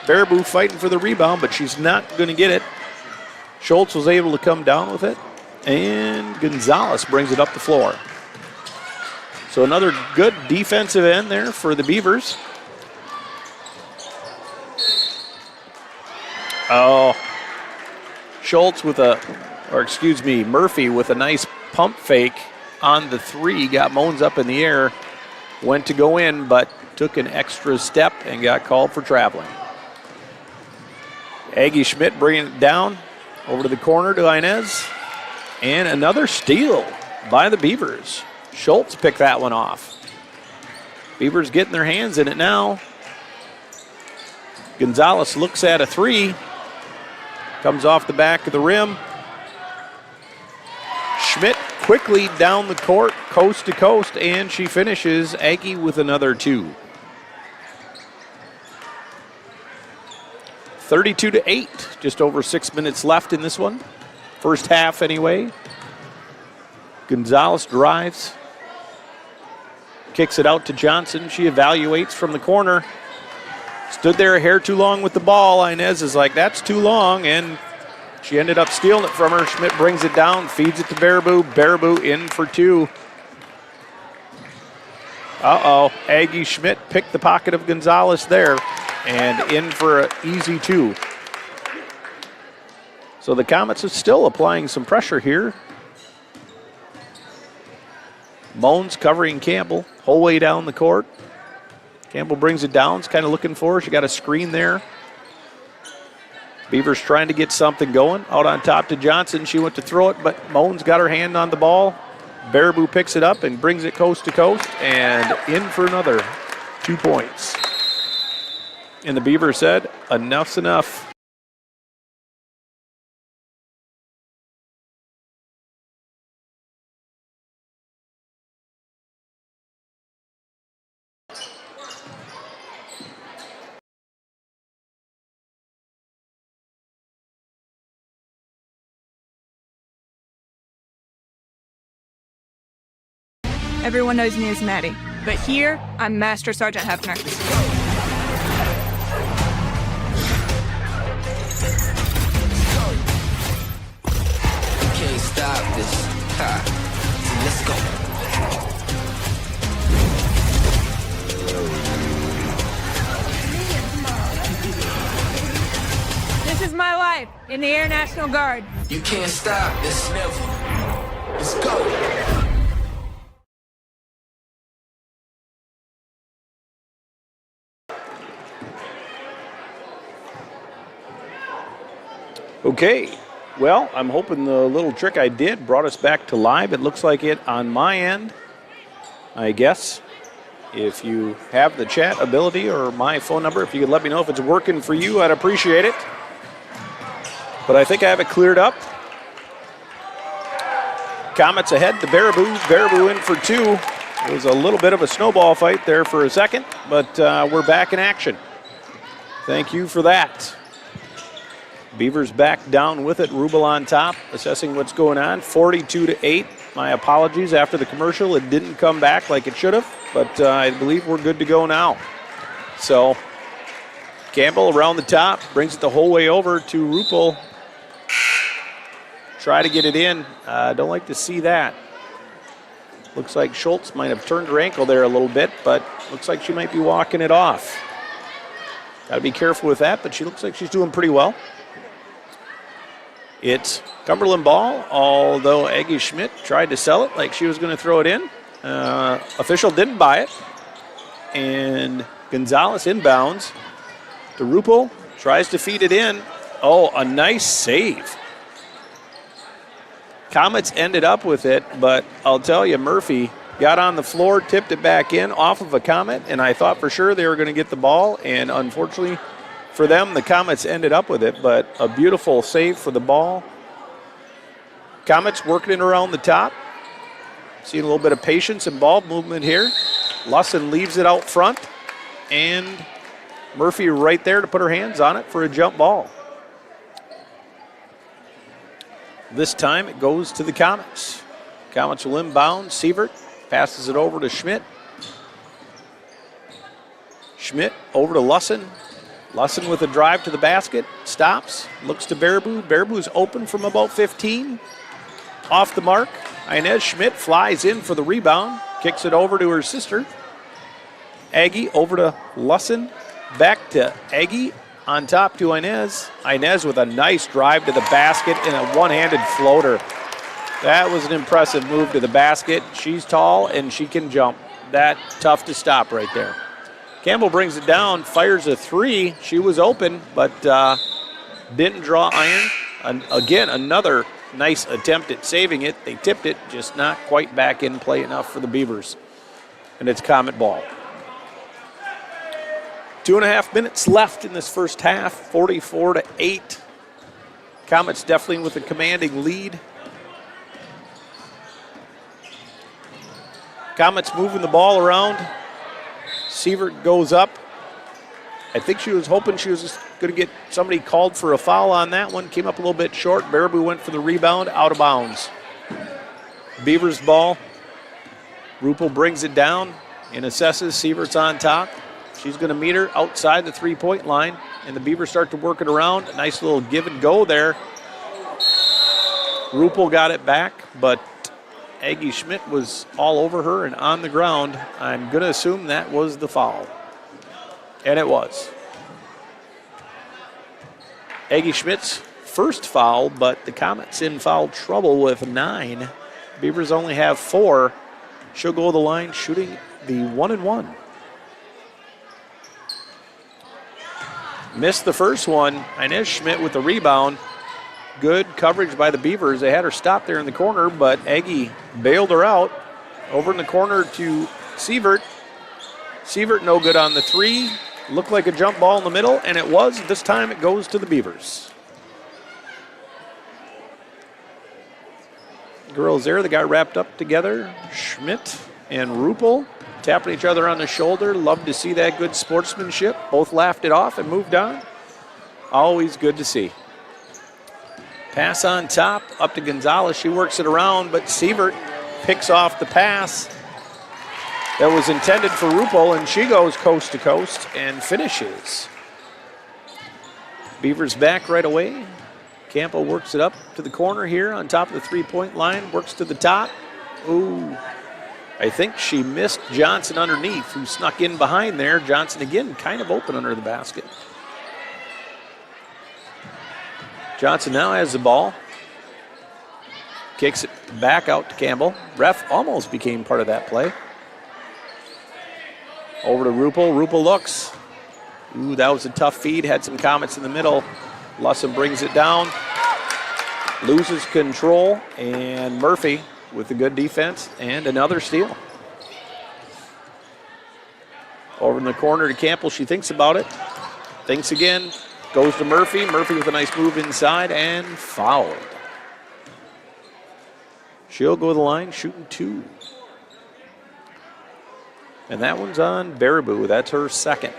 Baraboo fighting for the rebound, but she's not going to get it. Schultz was able to come down with it. And Gonzalez brings it up the floor. So another good defensive end there for the Beavers. Oh, Schultz with Murphy with a nice pump fake on the three. Got Moans up in the air. Went to go in, but took an extra step and got called for traveling. Aggie Schmidt bringing it down over to the corner to Inez. And another steal by the Beavers. Schultz picked that one off. Beavers getting their hands in it now. Gonzalez looks at a three. Comes off the back of the rim. Schmidt quickly down the court, coast to coast, and she finishes. Aggie with another two. 32-8, just over 6 minutes left in this one. First half anyway. Gonzalez drives. Kicks it out to Johnson. She evaluates from the corner. Stood there a hair too long with the ball. Inez is like, that's too long, and she ended up stealing it from her. Schmidt brings it down, feeds it to Baraboo. Baraboo in for two. Uh-oh, Aggie Schmidt picked the pocket of Gonzalez there and in for an easy two. So the Comets are still applying some pressure here. Moans covering Campbell, whole way down the court. Campbell brings it down, is kind of looking for her. She got a screen there. Beavers trying to get something going. Out on top to Johnson. She went to throw it, but Moans got her hand on the ball. Baraboo picks it up and brings it coast to coast and in for another 2 points. And the Beavers said, enough's enough. Everyone knows me as Maddie, but here, I'm Master Sergeant Hefner. Can't stop this. Ha. Let's go. This is my life in the Air National Guard. You can't stop this. Never. Let's go. Okay, well, I'm hoping the little trick I did brought us back to live. It looks like it on my end, I guess. If you have the chat ability or my phone number, if you could let me know if it's working for you, I'd appreciate it. But I think I have it cleared up. Comets ahead to Baraboo. Baraboo in for 2. It was a little bit of a snowball fight there for a second, but we're back in action. Thank you for that. Beavers back down with it. Rubel on top, assessing what's going on. 42-8. My apologies after the commercial. It didn't come back like it should have, but I believe we're good to go now. So Campbell around the top, brings it the whole way over to Rupel. Try to get it in. Don't like to see that. Looks like Schultz might have turned her ankle there a little bit, but looks like she might be walking it off. Got to be careful with that, but she looks like she's doing pretty well. It's Cumberland ball, although Aggie Schmidt tried to sell it like she was going to throw it in. Official didn't buy it. And Gonzalez inbounds to Rupel, tries to feed it in. Oh, a nice save. Comets ended up with it, but I'll tell you, Murphy got on the floor, tipped it back in off of a Comet, and I thought for sure they were going to get the ball, and unfortunately for them, the Comets ended up with it, but a beautiful save for the ball. Comets working it around the top. Seeing a little bit of patience and ball movement here. Lussin leaves it out front, and Murphy right there to put her hands on it for a jump ball. This time it goes to the Comets. Comets will inbound. Sievert passes it over to Schmidt. Schmidt over to Lussin. Lussin with a drive to the basket. Stops. Looks to Baraboo. Baraboo's open from about 15. Off the mark. Inez Schmidt flies in for the rebound. Kicks it over to her sister. Aggie over to Lussin. Back to Aggie. On top to Inez. Inez with a nice drive to the basket and a one-handed floater. That was an impressive move to the basket. She's tall and she can jump. That tough to stop right there. Campbell brings it down, fires a 3. She was open, but didn't draw iron. Again, another nice attempt at saving it. They tipped it, just not quite back in play enough for the Beavers. And it's Comet ball. 2.5 minutes left in this first half, 44-8. Comets definitely with a commanding lead. Comets moving the ball around. Sievert goes up. I think she was hoping she was going to get somebody called for a foul on that one. Came up a little bit short. Baraboo went for the rebound, out of bounds. Beavers ball. Rupel brings it down and assesses. Sievert's on top. She's going to meet her outside the three-point line, and the Beavers start to work it around. A nice little give and go there. Rupel got it back, but Aggie Schmidt was all over her and on the ground. I'm going to assume that was the foul. And it was. Aggie Schmidt's first foul, but the Comets in foul trouble with 9. Beavers only have 4. She'll go to the line shooting the 1-and-1. Missed the first one. Inez Schmidt with the rebound. Good coverage by the Beavers. They had her stop there in the corner, but Aggie bailed her out. Over in the corner to Sievert. Sievert no good on the 3. Looked like a jump ball in the middle, and it was. This time it goes to the Beavers. Girls there, they got wrapped up together. Schmidt and Rupel tapping each other on the shoulder. Love to see that good sportsmanship. Both laughed it off and moved on. Always good to see. Pass on top, up to Gonzalez. She works it around, but Sievert picks off the pass that was intended for Rupel, and she goes coast to coast and finishes. Beavers back right away. Campbell works it up to the corner here on top of the three-point line, works to the top. Ooh, I think she missed Johnson underneath, who snuck in behind there. Johnson again kind of open under the basket. Johnson now has the ball. Kicks it back out to Campbell. Ref almost became part of that play. Over to Rupel. Rupel looks. Ooh, that was a tough feed. Had some Comets in the middle. Lussin brings it down. loses control, and Murphy with a good defense and another steal. Over in the corner to Campbell. She thinks about it. Thinks again. Goes to Murphy. Murphy with a nice move inside and fouled. She'll go to the line shooting 2. And that one's on Baraboo. That's her second.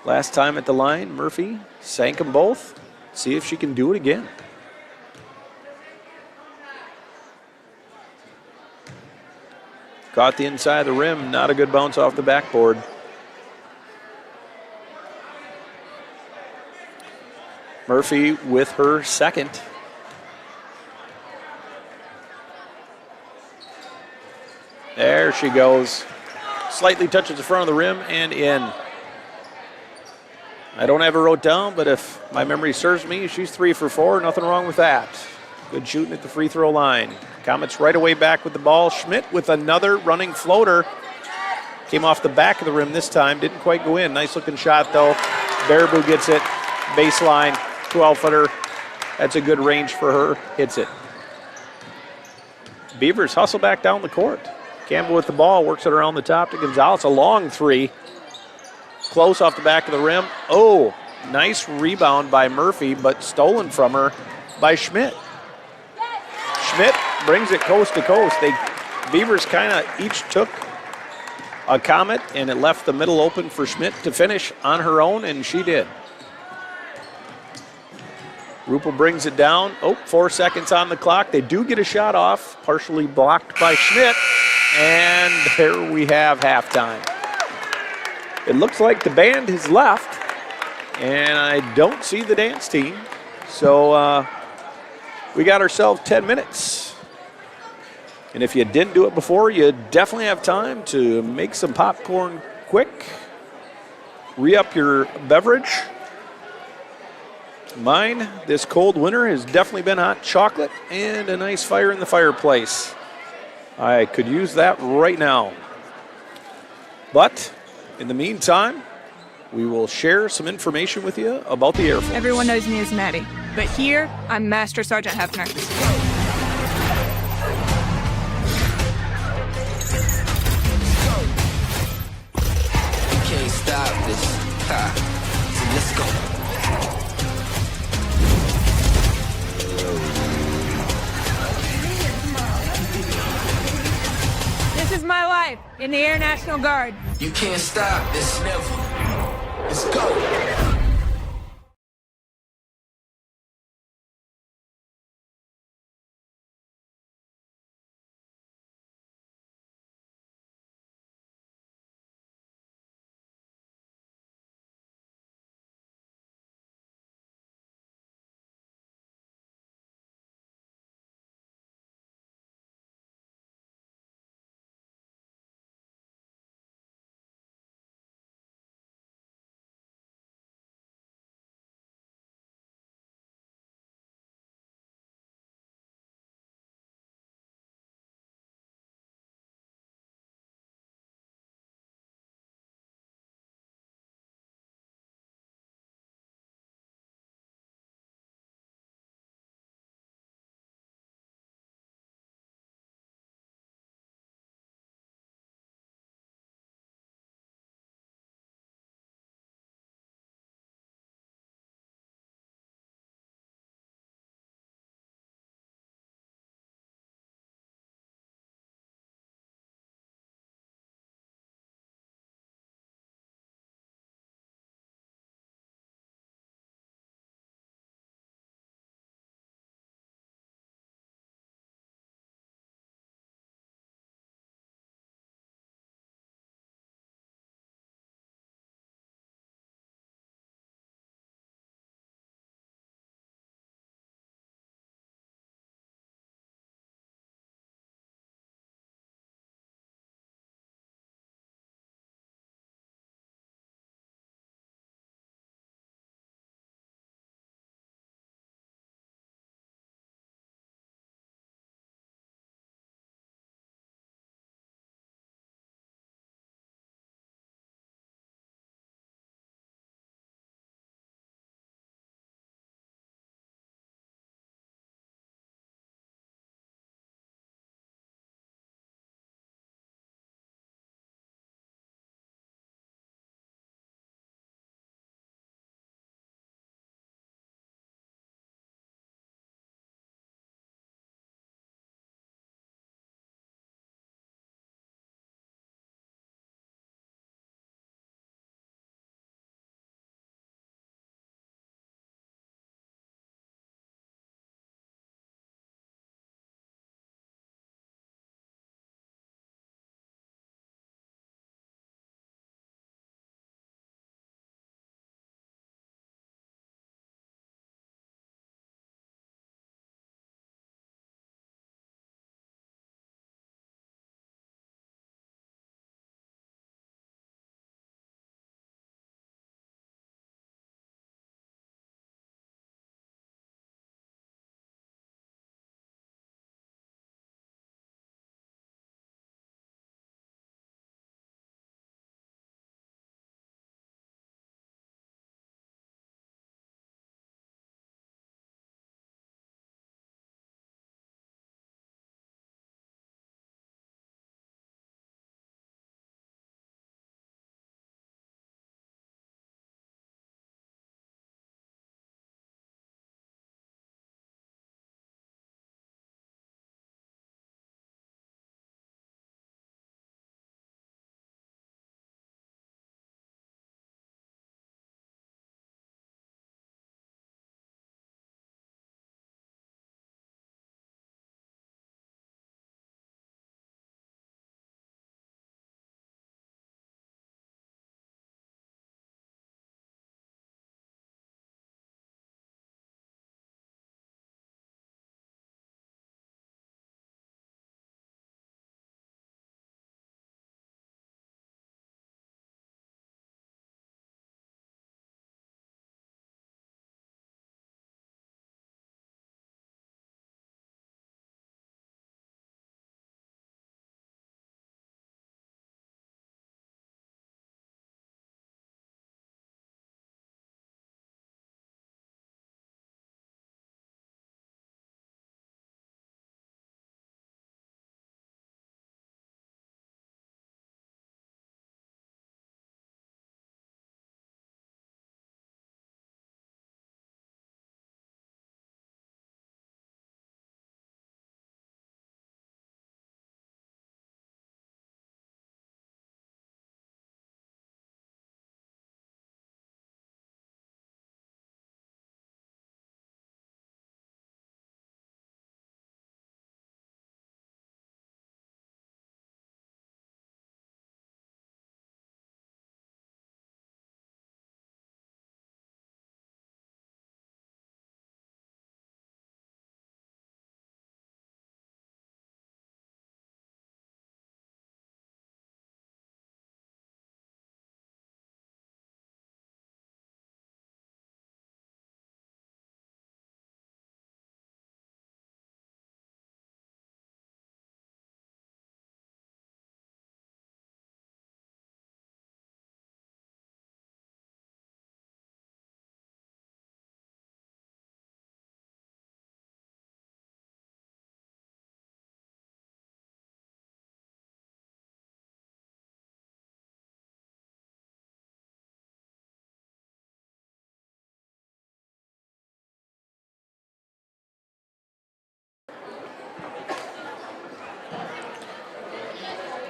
Last time at the line, Murphy sank them both. See if she can do it again. Caught the inside of the rim. Not a good bounce off the backboard. Murphy with her second. There she goes. Slightly touches the front of the rim and in. I don't have her wrote down, but if my memory serves me, she's 3 for 4. Nothing wrong with that. Good shooting at the free throw line. Comets right away back with the ball. Schmidt with another running floater. Came off the back of the rim this time. Didn't quite go in. Nice looking shot though. Baraboo gets it. Baseline. 12-footer. That's a good range for her. Hits it. Beavers hustle back down the court. Campbell with the ball. Works it around the top to Gonzalez. A long 3. Close off the back of the rim. Oh, nice rebound by Murphy, but stolen from her by Schmidt. Schmidt brings it coast to coast. Beavers kind of each took a Comet, and it left the middle open for Schmidt to finish on her own, and she did. Rupel brings it down. 4 seconds on the clock. They do get a shot off, partially blocked by Schmidt, and there we have halftime. It looks like the band has left, and I don't see the dance team. So we got ourselves 10 minutes. And if you didn't do it before, you definitely have time to make some popcorn quick. Re-up your beverage. Mine, this cold winter, has definitely been hot chocolate and a nice fire in the fireplace. I could use that right now. But in the meantime, we will share some information with you about the Air Force. Everyone knows me as Maddie, but here I'm Master Sergeant Hefner. You can't stop this. Ha. So let's go. This is my life in the Air National Guard. You can't stop this. Never. Let's go.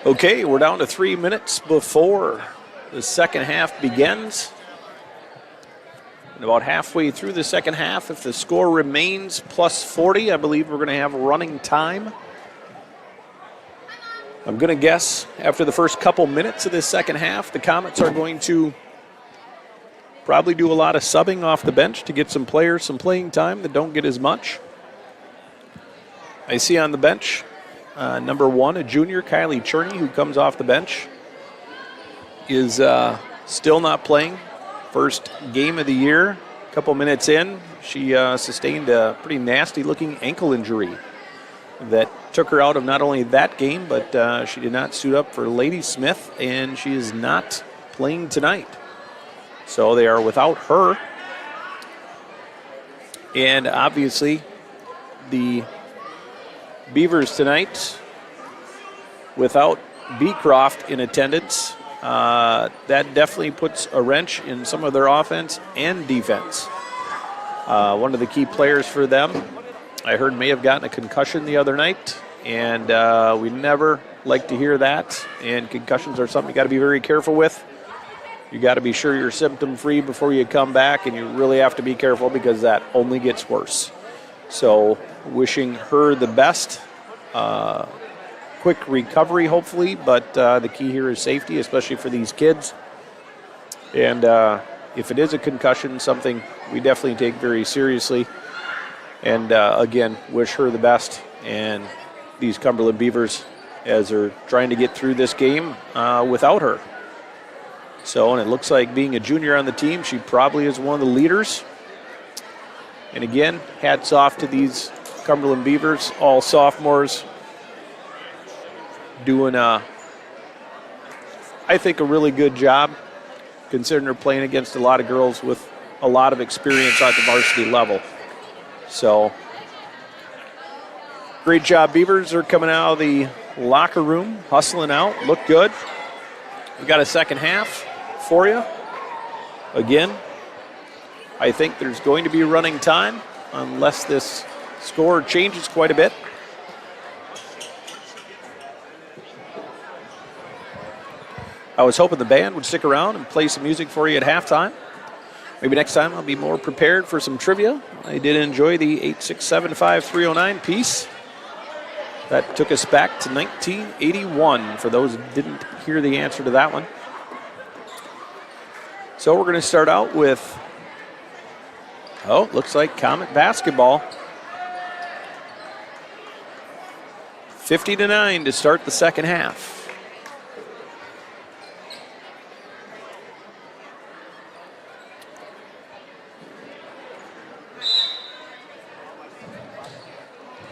Okay, we're down to 3 minutes before the second half begins. And about halfway through the second half, if the score remains plus 40, I believe we're going to have running time. I'm going to guess after the first couple minutes of this second half, the Comets are going to probably do a lot of subbing off the bench to get some players some playing time that don't get as much. I see on the bench number 1, a junior, Kylie Cherney, who comes off the bench, is still not playing. First game of the year. A couple minutes in, she sustained a pretty nasty-looking ankle injury that took her out of not only that game, but she did not suit up for Ladysmith, and she is not playing tonight. So they are without her. And obviously, the Beavers tonight, without Beecroft in attendance, that definitely puts a wrench in some of their offense and defense. One of the key players for them, I heard, may have gotten a concussion the other night, and we never like to hear that. And concussions are something you got to be very careful with. You got to be sure you're symptom-free before you come back, and you really have to be careful because that only gets worse. So wishing her the best. Quick recovery, hopefully, but the key here is safety, especially for these kids. And if it is a concussion, something we definitely take very seriously. And again, wish her the best and these Cumberland Beavers as they're trying to get through this game without her. So, and it looks like being a junior on the team, she probably is one of the leaders. And again, hats off to these Cumberland Beavers, all sophomores, doing, I think, a really good job, considering they're playing against a lot of girls with a lot of experience at the varsity level. So, great job, Beavers. They're coming out of the locker room, hustling out, look good. We got a second half for you. Again, I think there's going to be running time unless this score changes quite a bit. I was hoping the band would stick around and play some music for you at halftime. Maybe next time I'll be more prepared for some trivia. I did enjoy the 8675309 piece. That took us back to 1981, for those who didn't hear the answer to that one. So we're going to start out with, looks like Comet basketball. 50-9 to start the second half.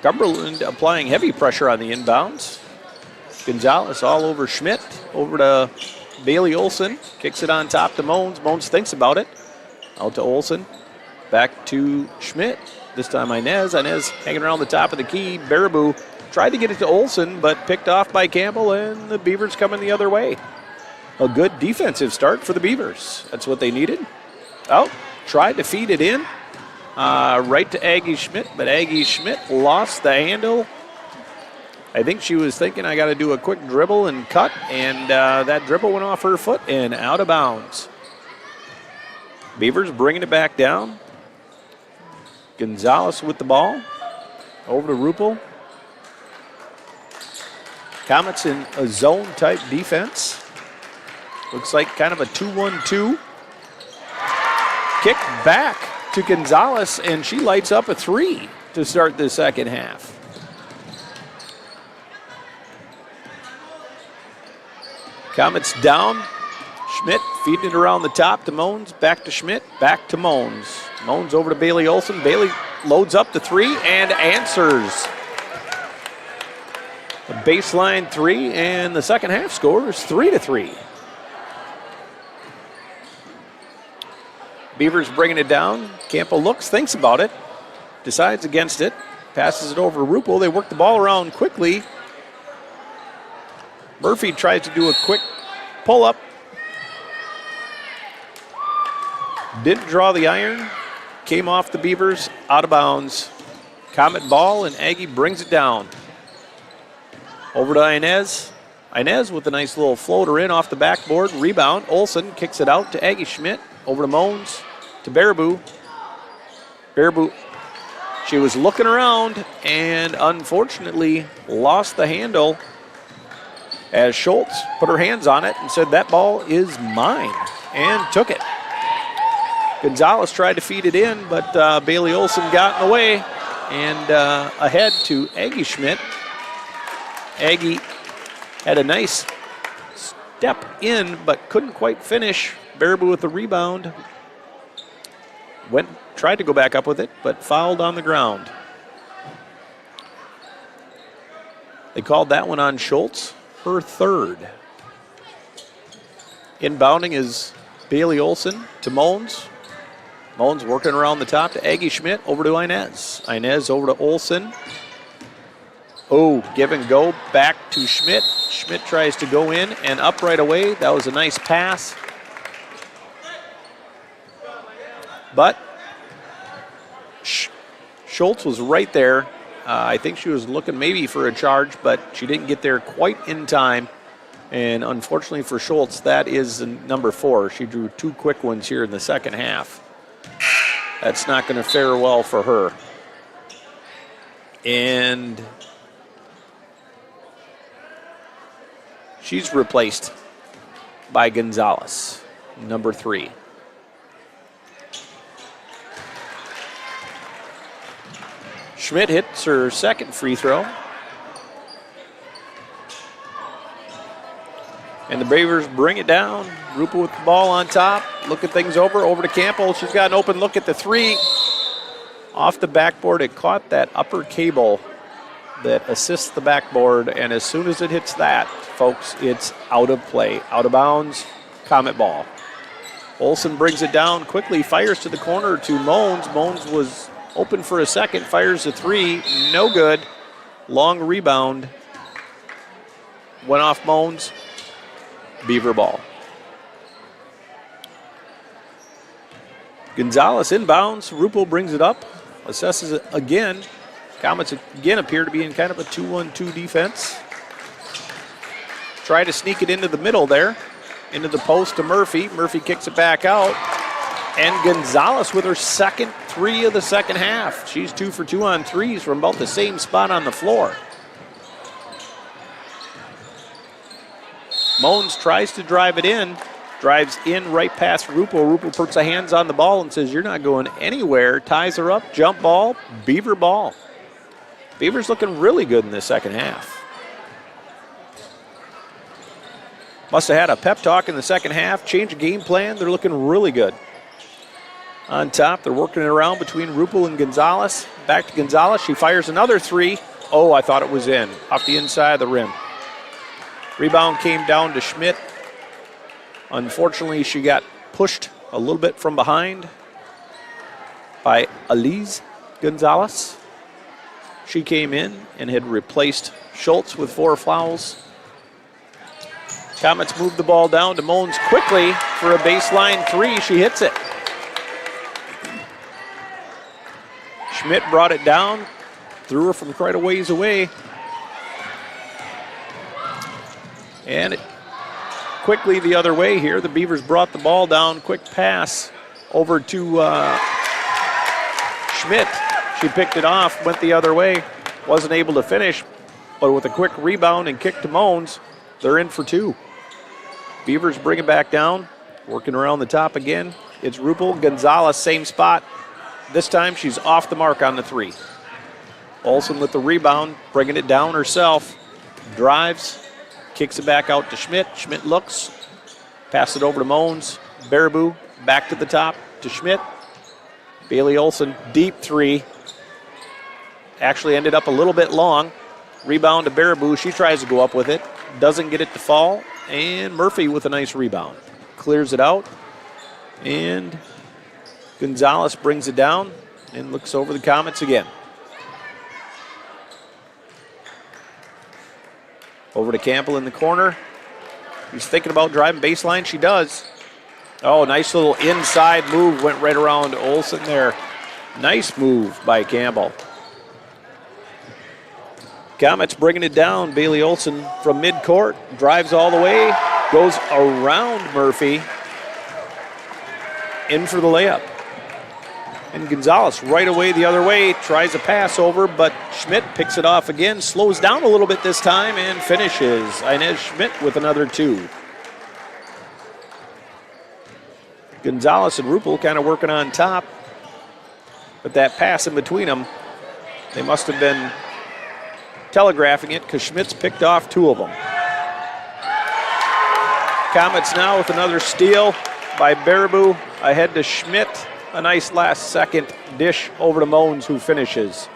Cumberland applying heavy pressure on the inbounds. Gonzalez all over Schmidt, over to Bailey Olson, kicks it on top to Moans. Moans thinks about it. Out to Olson, back to Schmidt. This time Inez. Inez hanging around the top of the key. Baraboo tried to get it to Olson, but picked off by Campbell, and the Beavers coming the other way. A good defensive start for the Beavers. That's what they needed. Tried to feed it in. Right to Aggie Schmidt, but Aggie Schmidt lost the handle. I think she was thinking, I got to do a quick dribble and cut, and that dribble went off her foot and out of bounds. Beavers bringing it back down. Gonzalez with the ball. Over to Rupel. Comets in a zone-type defense. Looks like kind of a 2-1-2. Kick back to Gonzalez, and she lights up a three to start the second half. Comets down. Schmidt feeding it around the top to Moans, back to Schmidt, back to Moans. Moans over to Bailey Olson. Bailey loads up the three and answers. A baseline three, and the second half score is 3-3. Beavers bringing it down. Campbell looks, thinks about it, decides against it, passes it over to Rupel. They work the ball around quickly. Murphy tries to do a quick pull-up. Didn't draw the iron. Came off the Beavers, out of bounds. Comet ball, and Aggie brings it down. Over to Inez. Inez with a nice little floater in off the backboard. Rebound. Olsen kicks it out to Aggie Schmidt. Over to Moans. To Baraboo. Baraboo. She was looking around and unfortunately lost the handle as Schultz put her hands on it and said, "That ball is mine," and took it. Gonzalez tried to feed it in, but Bailey Olsen got in the way and ahead to Aggie Schmidt. Aggie had a nice step in, but couldn't quite finish. Baraboo with the rebound. Tried to go back up with it, but fouled on the ground. They called that one on Schultz, her third. Inbounding is Bailey Olsen to Moans. Moans working around the top to Aggie Schmidt, over to Inez. Inez over to Olsen. Oh, give and go back to Schmidt. Schmidt tries to go in and up right away. That was a nice pass. But Schultz was right there. I think she was looking maybe for a charge, but she didn't get there quite in time. And unfortunately for Schultz, that is number 4. She drew 2 quick ones here in the second half. That's not going to fare well for her. And she's replaced by Gonzalez, number 3. Schmidt hits her second free throw. And the Beavers bring it down. Rupa with the ball on top. Looking things over to Campbell. She's got an open look at the 3. Off the backboard, it caught that upper cable that assists the backboard. And as soon as it hits that, folks, it's out of play. Out of bounds, Comet ball. Olsen brings it down quickly, fires to the corner to Moans. Moans was open for a second, fires a 3, no good. Long rebound. Went off Moans. Beaver ball. Gonzalez inbounds. Rupo brings it up. Assesses it again. Comets again appear to be in kind of a 2-1-2 defense. Try to sneak it into the middle there. Into the post to Murphy. Murphy kicks it back out. And Gonzalez with her second 3 of the second half. She's 2 for 2 on threes from about the same spot on the floor. Moans tries to drive it in. Drives in right past Rupo. Rupo puts her hands on the ball and says, "You're not going anywhere." Ties her up. Jump ball. Beaver ball. Beavers looking really good in the second half. Must have had a pep talk in the second half. Change of game plan. They're looking really good. On top, they're working it around between Rupo and Gonzalez. Back to Gonzalez. She fires another 3. Oh, I thought it was in. Off the inside of the rim. Rebound came down to Schmidt. Unfortunately, she got pushed a little bit from behind by Elise Gonzalez. She came in and had replaced Schultz with 4 fouls. Comets moved the ball down to Moans quickly for a baseline 3. She hits it. Schmidt brought it down, threw her from quite a ways away. And quickly the other way here. The Beavers brought the ball down. Quick pass over to Schmidt. She picked it off, went the other way. Wasn't able to finish, but with a quick rebound and kick to Moans, they're in for 2. Beavers bring it back down. Working around the top again. It's Rupel. Gonzalez, same spot. This time she's off the mark on the 3. Olsen with the rebound, bringing it down herself. Drives. Kicks it back out to Schmidt. Schmidt looks. Pass it over to Moans. Baraboo back to the top to Schmidt. Bailey Olsen, deep 3. Actually ended up a little bit long. Rebound to Baraboo. She tries to go up with it. Doesn't get it to fall. And Murphy with a nice rebound. Clears it out. And Gonzalez brings it down and looks over the Comets again. Over to Campbell in the corner. He's thinking about driving baseline. She does. Oh, nice little inside move. Went right around Olsen there. Nice move by Campbell. Comets bringing it down. Bailey Olson from midcourt, drives all the way, goes around Murphy, in for the layup. And Gonzalez right away the other way, tries a pass over, but Schmidt picks it off again, slows down a little bit this time, and finishes. Inez Schmidt with another 2. Gonzalez and Ruppel kind of working on top, but that pass in between them, they must have been telegraphing it because Schmidt's picked off 2 of them. Comets now with another steal by Baraboo, ahead to Schmidt. A nice last second dish over to Moans, who finishes.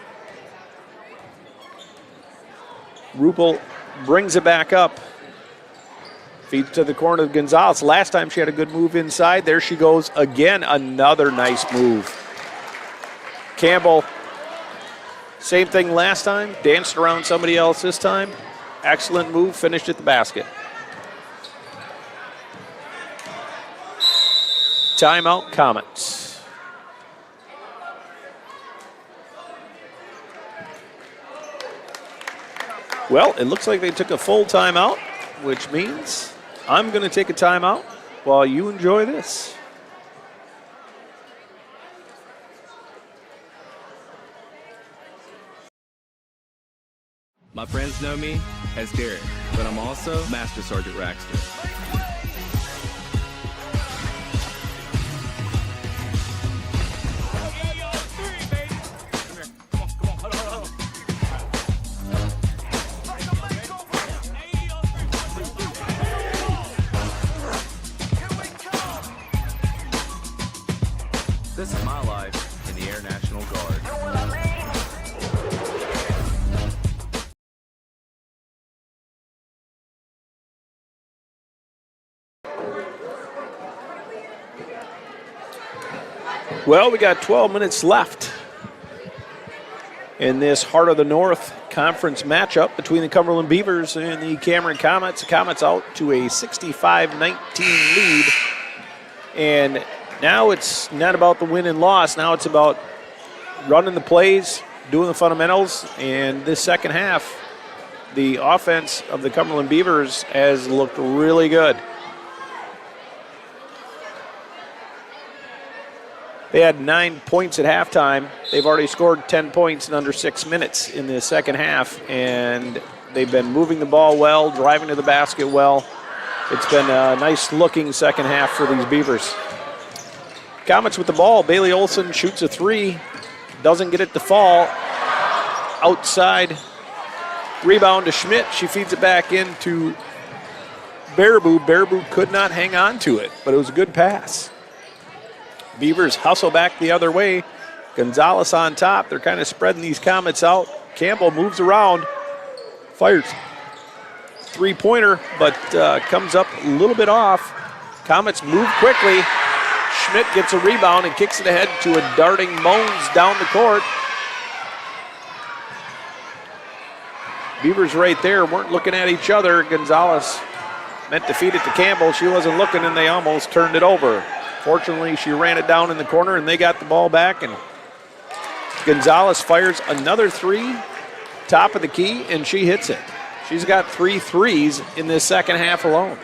Ruppel brings it back up. Feeds to the corner of Gonzalez. Last time she had a good move inside. There she goes again. Another nice move. Campbell, same thing last time. Danced around somebody else this time. Excellent move. Finished at the basket. Timeout, Comets. Well, it looks like they took a full timeout, which means I'm going to take a timeout while you enjoy this. My friends know me as Derek, but I'm also Master Sergeant Raxter. This is my life in the Air National Guard. Well, we got 12 minutes left in this Heart of the North conference matchup between the Cumberland Beavers and the Cameron Comets. The Comets out to a 65-19 lead. And now it's not about the win and loss. Now it's about running the plays, doing the fundamentals. And this second half, the offense of the Cumberland Beavers has looked really good. They had 9 points at halftime. They've already scored 10 points in under 6 minutes in the second half, and they've been moving the ball well, driving to the basket well. It's been a nice-looking second half for these Beavers. Comets with the ball. Bailey Olson shoots a 3, doesn't get it to fall. Outside, rebound to Schmidt. She feeds it back into Baraboo. Baraboo could not hang on to it, but it was a good pass. Beavers hustle back the other way. Gonzalez on top. They're kind of spreading these Comets out. Campbell moves around, fires three-pointer, but comes up a little bit off. Comets move quickly. Schmidt gets a rebound and kicks it ahead to a darting Moans down the court. Beavers right there weren't looking at each other. Gonzalez meant to feed it to Campbell. She wasn't looking, and they almost turned it over. Fortunately, she ran it down in the corner, and they got the ball back. And Gonzalez fires another 3, top of the key, and she hits it. She's got 3 threes in this second half alone.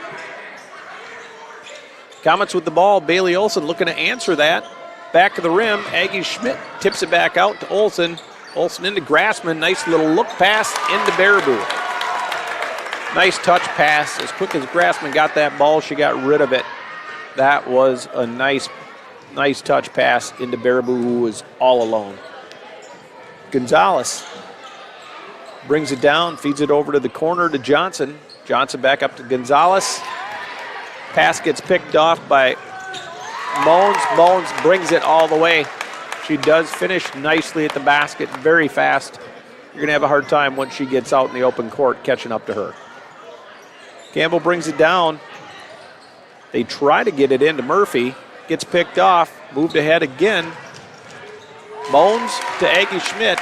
Comets with the ball. Bailey Olson looking to answer that. Back of the rim, Aggie Schmidt tips it back out to Olson. Olson into Grassman. Nice little look pass into Baraboo. Nice touch pass. As quick as Grassman got that ball, she got rid of it. That was a nice touch pass into Baraboo, who was all alone. Gonzalez brings it down, feeds it over to the corner to Johnson. Johnson back up to Gonzalez. Pass gets picked off by Moans. Moans brings it all the way. She does finish nicely at the basket, very fast. You're going to have a hard time once she gets out in the open court catching up to her. Campbell brings it down. They try to get it into Murphy. Gets picked off. Moved ahead again. Moans to Aggie Schmidt.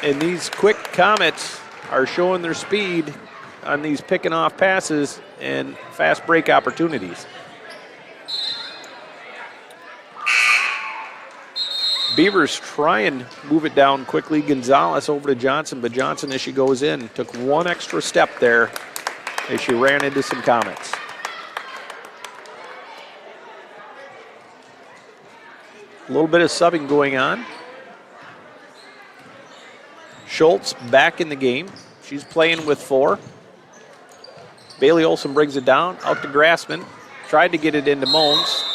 And these quick Comets are showing their speed on these picking off passes and fast break opportunities. Beavers try and move it down quickly. Gonzalez over to Johnson, but Johnson, as she goes in, took one extra step there as she ran into some Comets. A little bit of subbing going on. Schultz back in the game. She's playing with 4. Bailey Olson brings it down, out to Grassman. Tried to get it into Moans.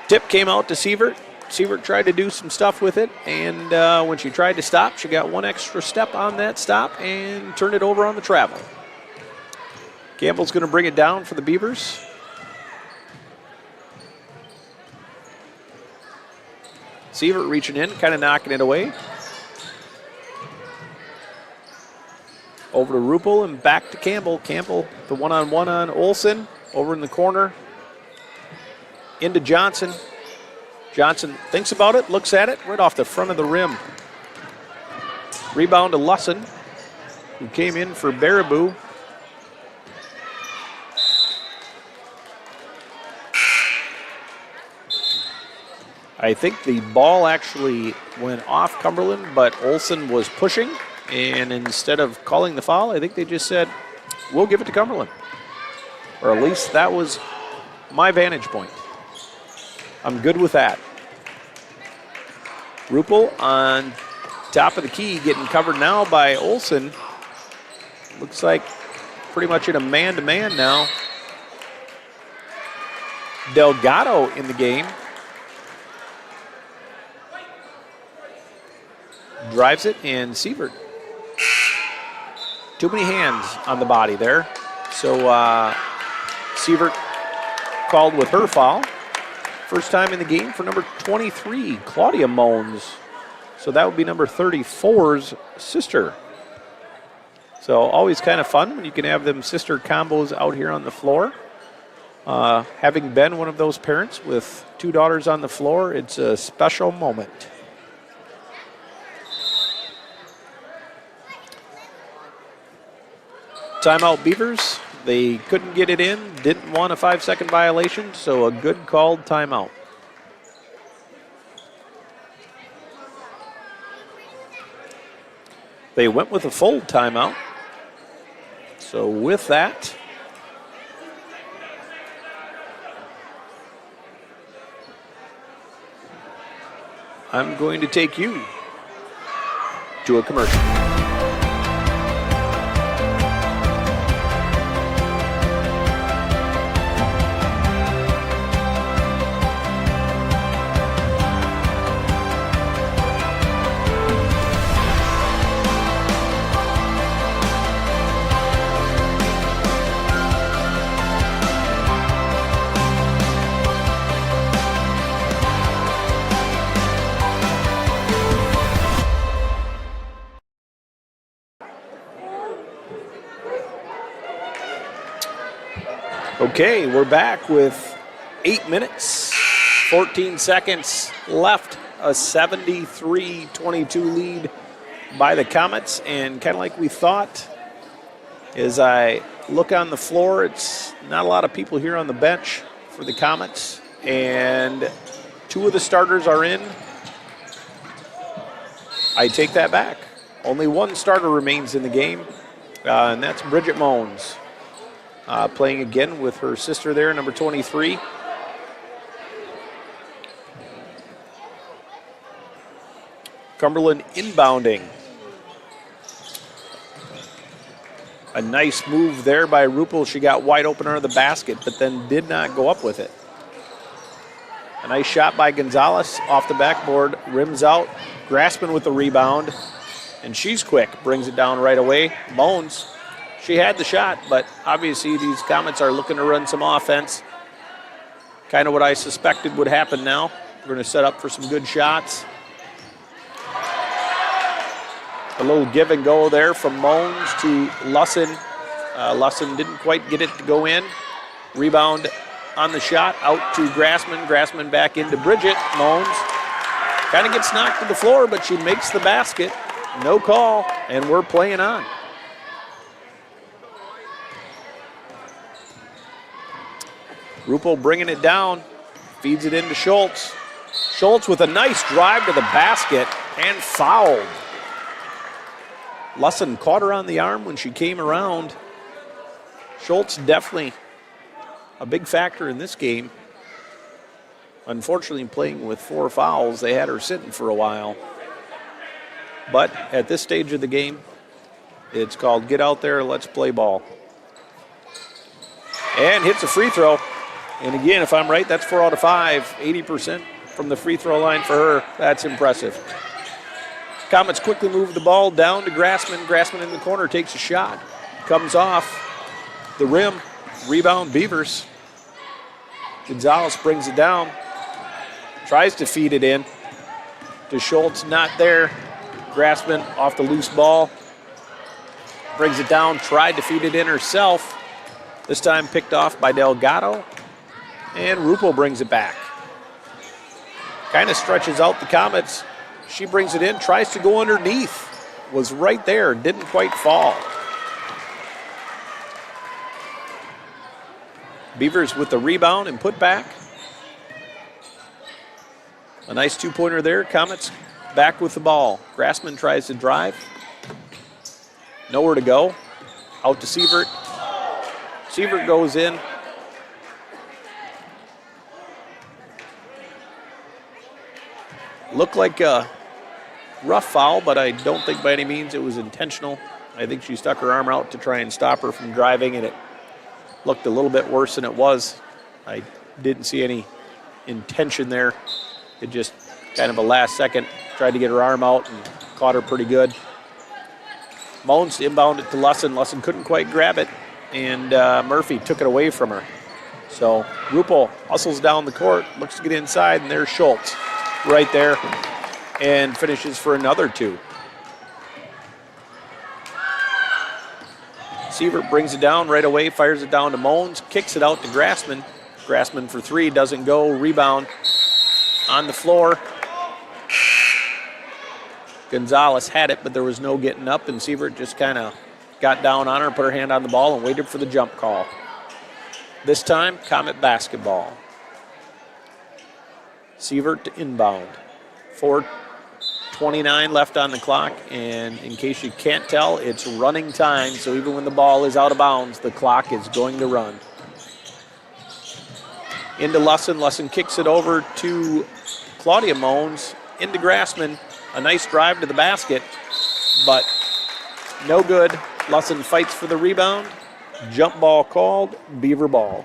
Tip came out to Sievert. Sievert tried to do some stuff with it, and when she tried to stop, she got one extra step on that stop and turned it over on the travel. Campbell's going to bring it down for the Beavers. Sievert reaching in, kind of knocking it away. Over to Ruppel and back to Campbell. Campbell, the one-on-one on Olson, over in the corner. Into Johnson. Johnson thinks about it, looks at it, right off the front of the rim. Rebound to Lusson, who came in for Baraboo. I think the ball actually went off Cumberland, but Olson was pushing, and instead of calling the foul, I think they just said, we'll give it to Cumberland. Or at least that was my vantage point. I'm good with that. Ruppel on top of the key, getting covered now by Olson. Looks like pretty much in a man-to-man now. Delgado in the game. Drives it, and Sievert. Too many hands on the body there. So Sievert called with her foul. First time in the game for number 23, Claudia Moans. So that would be number 34's sister. So always kind of fun when you can have them sister combos out here on the floor. Having been one of those parents with 2 daughters on the floor, it's a special moment. Timeout Beavers. They couldn't get it in, didn't want a 5-second violation, so a good called timeout. They went with a full timeout. So with that, I'm going to take you to a commercial. Okay, we're back with 8 minutes, 14 seconds left. A 73-22 lead by the Comets. And kind of like we thought, as I look on the floor, it's not a lot of people here on the bench for the Comets. And 2 of the starters are in. I take that back. Only 1 starter remains in the game, and that's Bridget Moans. Playing again with her sister there, number 23. Cumberland inbounding. A nice move there by Ruppel. She got wide open under the basket, but then did not go up with it. A nice shot by Gonzalez off the backboard, rims out. Grassman with the rebound, and she's quick, brings it down right away. Moans. She had the shot, but obviously these Comets are looking to run some offense. Kind of what I suspected would happen now. We're going to set up for some good shots. A little give and go there from Moans to Lusson. Lusson didn't quite get it to go in. Rebound on the shot, out to Grassman. Grassman back into Bridget. Moans kind of gets knocked to the floor, but she makes the basket. No call, and we're playing on. Ruppel bringing it down, feeds it into Schultz. Schultz with a nice drive to the basket and fouled. Lussin caught her on the arm when she came around. Schultz definitely a big factor in this game. Unfortunately, playing with 4 fouls, they had her sitting for a while. But at this stage of the game, it's called get out there, let's play ball. And hits a free throw. And again, if I'm right, that's 4 out of 5, 80% from the free throw line for her. That's impressive. Comets quickly move the ball down to Grassman. Grassman in the corner takes a shot. Comes off the rim. Rebound Beavers. Gonzalez brings it down. Tries to feed it in to Schultz. Not there. Grassman off the loose ball. Brings it down. Tried to feed it in herself. This time picked off by Delgado. And Ruppel brings it back. Kind of stretches out the Comets. She brings it in, tries to go underneath. Was right there, didn't quite fall. Beavers with the rebound and put back. A nice 2-pointer there. Comets back with the ball. Grassman tries to drive. Nowhere to go. Out to Sievert. Sievert goes in. Looked like a rough foul, but I don't think by any means it was intentional. I think she stuck her arm out to try and stop her from driving, and it looked a little bit worse than it was. I didn't see any intention there. It just kind of a last second, tried to get her arm out and caught her pretty good. Moans inbounded to Lussin. Lussin couldn't quite grab it, and Murphy took it away from her. So Ruppel hustles down the court, looks to get inside, and there's Schultz right there, and finishes for another 2. Sievert brings it down right away, fires it down to Moans, kicks it out to Grassman. Grassman for 3, doesn't go. Rebound on the floor. Gonzalez had it, but there was no getting up, and Sievert just kind of got down on her, put her hand on the ball, and waited for the jump call. This time, Comet basketball. Sievert to inbound. 4:29 left on the clock, and in case you can't tell, it's running time, so even when the ball is out of bounds, the clock is going to run. Into Lussin. Lussin kicks it over to Claudia Moans. Into Grassman. A nice drive to the basket, but no good. Lussin fights for the rebound. Jump ball called. Beaver ball.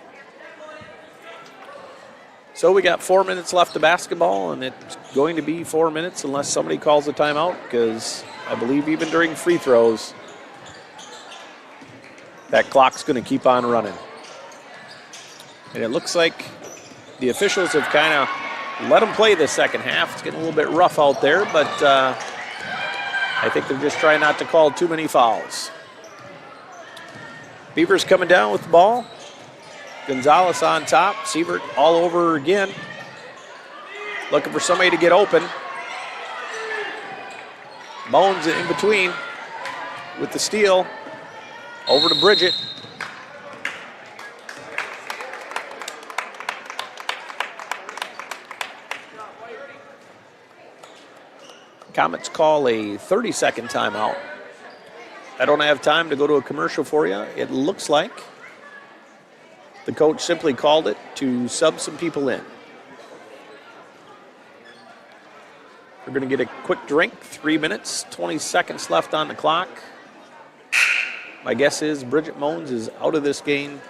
So we got 4 minutes left of basketball, and it's going to be 4 minutes unless somebody calls a timeout, because I believe even during free throws, that clock's going to keep on running. And it looks like the officials have kind of let them play this second half. It's getting a little bit rough out there, but I think they're just trying not to call too many fouls. Beavers coming down with the ball. Gonzalez on top. Sievert all over again. Looking for somebody to get open. Bones in between with the steal. Over to Bridget. Comets call a 30-second timeout. I don't have time to go to a commercial for you. It looks like the coach simply called it to sub some people in. We're going to get a quick drink. 3 minutes, 20 seconds left on the clock. My guess is Bridget Moans is out of this game.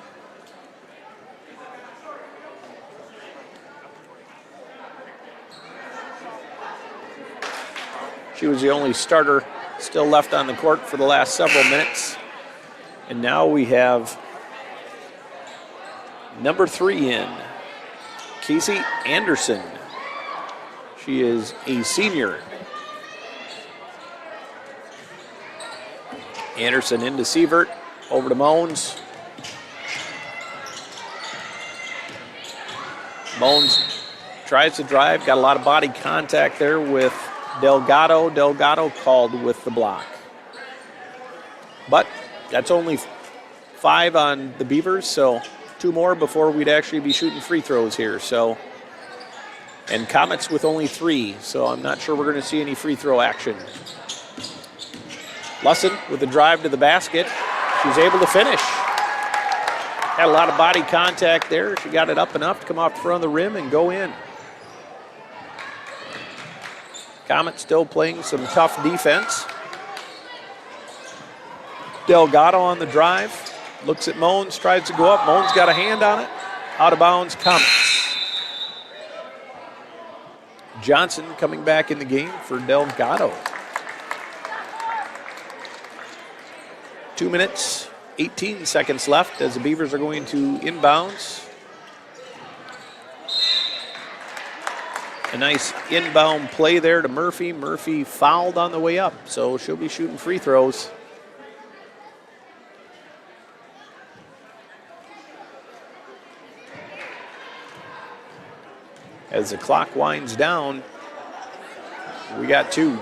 She was the only starter still left on the court for the last several minutes. And now we have number 3 in, Casey Anderson. She is a senior. Anderson into Sievert, over to Moans. Moans tries to drive, got a lot of body contact there with Delgado. Delgado called with the block. But that's only 5 on the Beavers, so 2 more before we'd actually be shooting free throws here. So And Comets with only 3, so I'm not sure we're going to see any free throw action. Lusson with the drive to the basket. She's able to finish. Had a lot of body contact there. She got it up enough to come off the front of the rim and go in. Comets still playing some tough defense. Delgado on the drive. Looks at Moans, tries to go up. Moans got a hand on it. Out of bounds, Comets. Johnson coming back in the game for Delgado. 2 minutes, 18 seconds left as the Beavers are going to inbounds. A nice inbound play there to Murphy. Murphy fouled on the way up, so she'll be shooting free throws. As the clock winds down, we got 2.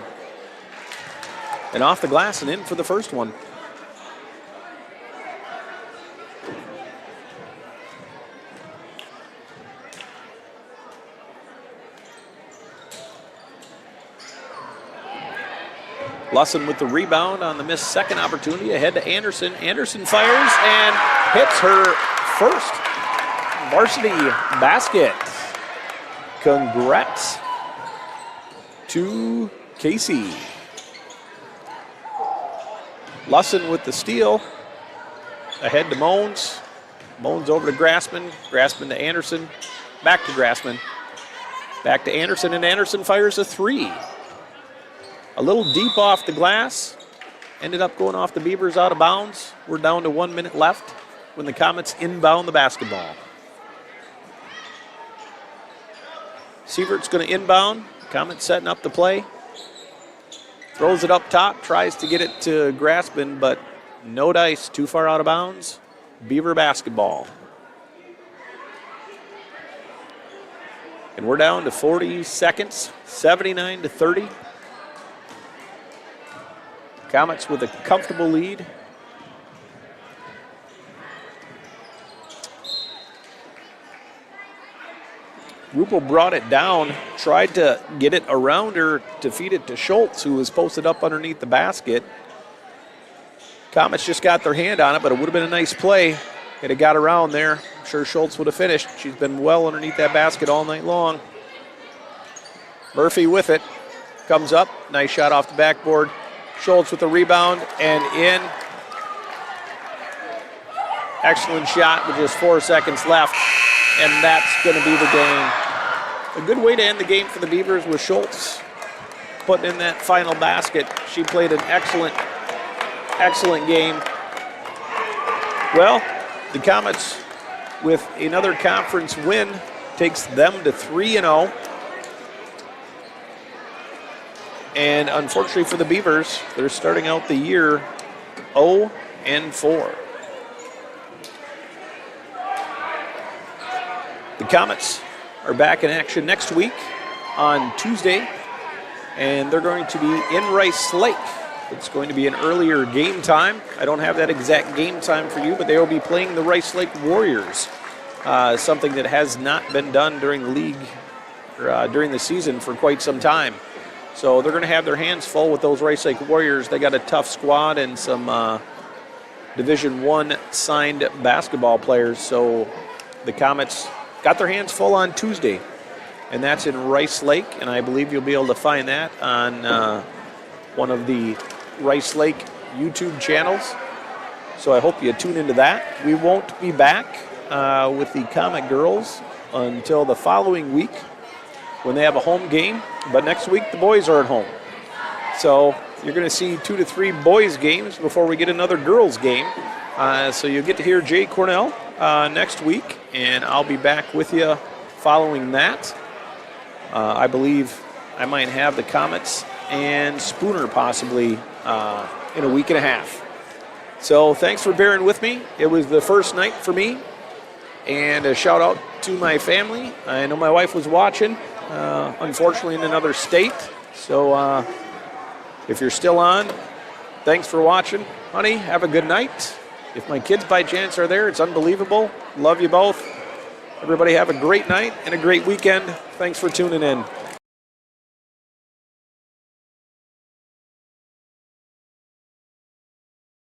And off the glass and in for the first one. Lusson with the rebound on the missed second opportunity. Ahead to Anderson. Anderson fires and hits her first varsity basket. Congrats to Casey. Lusson with the steal. Ahead to Moans. Moans over to Grassman. Grassman to Anderson. Back to Grassman. Back to Anderson, and Anderson fires a 3. A little deep off the glass. Ended up going off the Beavers out of bounds. We're down to 1 minute left when the Comets inbound the basketball. Sievert's going to inbound. Comets setting up the play. Throws it up top, tries to get it to Grassman, but no dice, too far out of bounds. Beaver basketball. And we're down to 40 seconds, 79-30. Comets with a comfortable lead. Ruppel brought it down, tried to get it around her to feed it to Schultz, who was posted up underneath the basket. Comets just got their hand on it, but it would have been a nice play if it got around there. I'm sure Schultz would have finished. She's been well underneath that basket all night long. Murphy with it. Comes up. Nice shot off the backboard. Schultz with the rebound and in. Excellent shot with just 4 seconds left. And that's going to be the game. A good way to end the game for the Beavers was Schultz putting in that final basket. She played an excellent game. Well, the Comets, with another conference win, takes them to 3-0. And unfortunately for the Beavers, they're starting out the year 0-4. The Comets are back in action next week on Tuesday, and they're going to be in Rice Lake. It's going to be an earlier game time. I don't have that exact game time for you, but they will be playing the Rice Lake Warriors, something that has not been done during the league or during the season for quite some time. So they're going to have their hands full with those Rice Lake Warriors. They got a tough squad and some Division I signed basketball players. So the Comets got their hands full on Tuesday, and that's in Rice Lake, and I believe you'll be able to find that on one of the Rice Lake YouTube channels. So I hope you tune into that. We won't be back with the Comet girls until the following week when they have a home game, but next week the boys are at home. So you're going to see 2 to 3 boys games before we get another girls game. So you'll get to hear Jay Cornell next week, and I'll be back with you following that. I believe I might have the Comets and Spooner possibly in a week and a half. So thanks for bearing with me. It was the first night for me, and a shout out to my family. I know my wife was watching, unfortunately in another state. So if you're still on, thanks for watching. Honey, have a good night. If my kids by chance are there, it's unbelievable. Love you both. Everybody have a great night and a great weekend. Thanks for tuning in.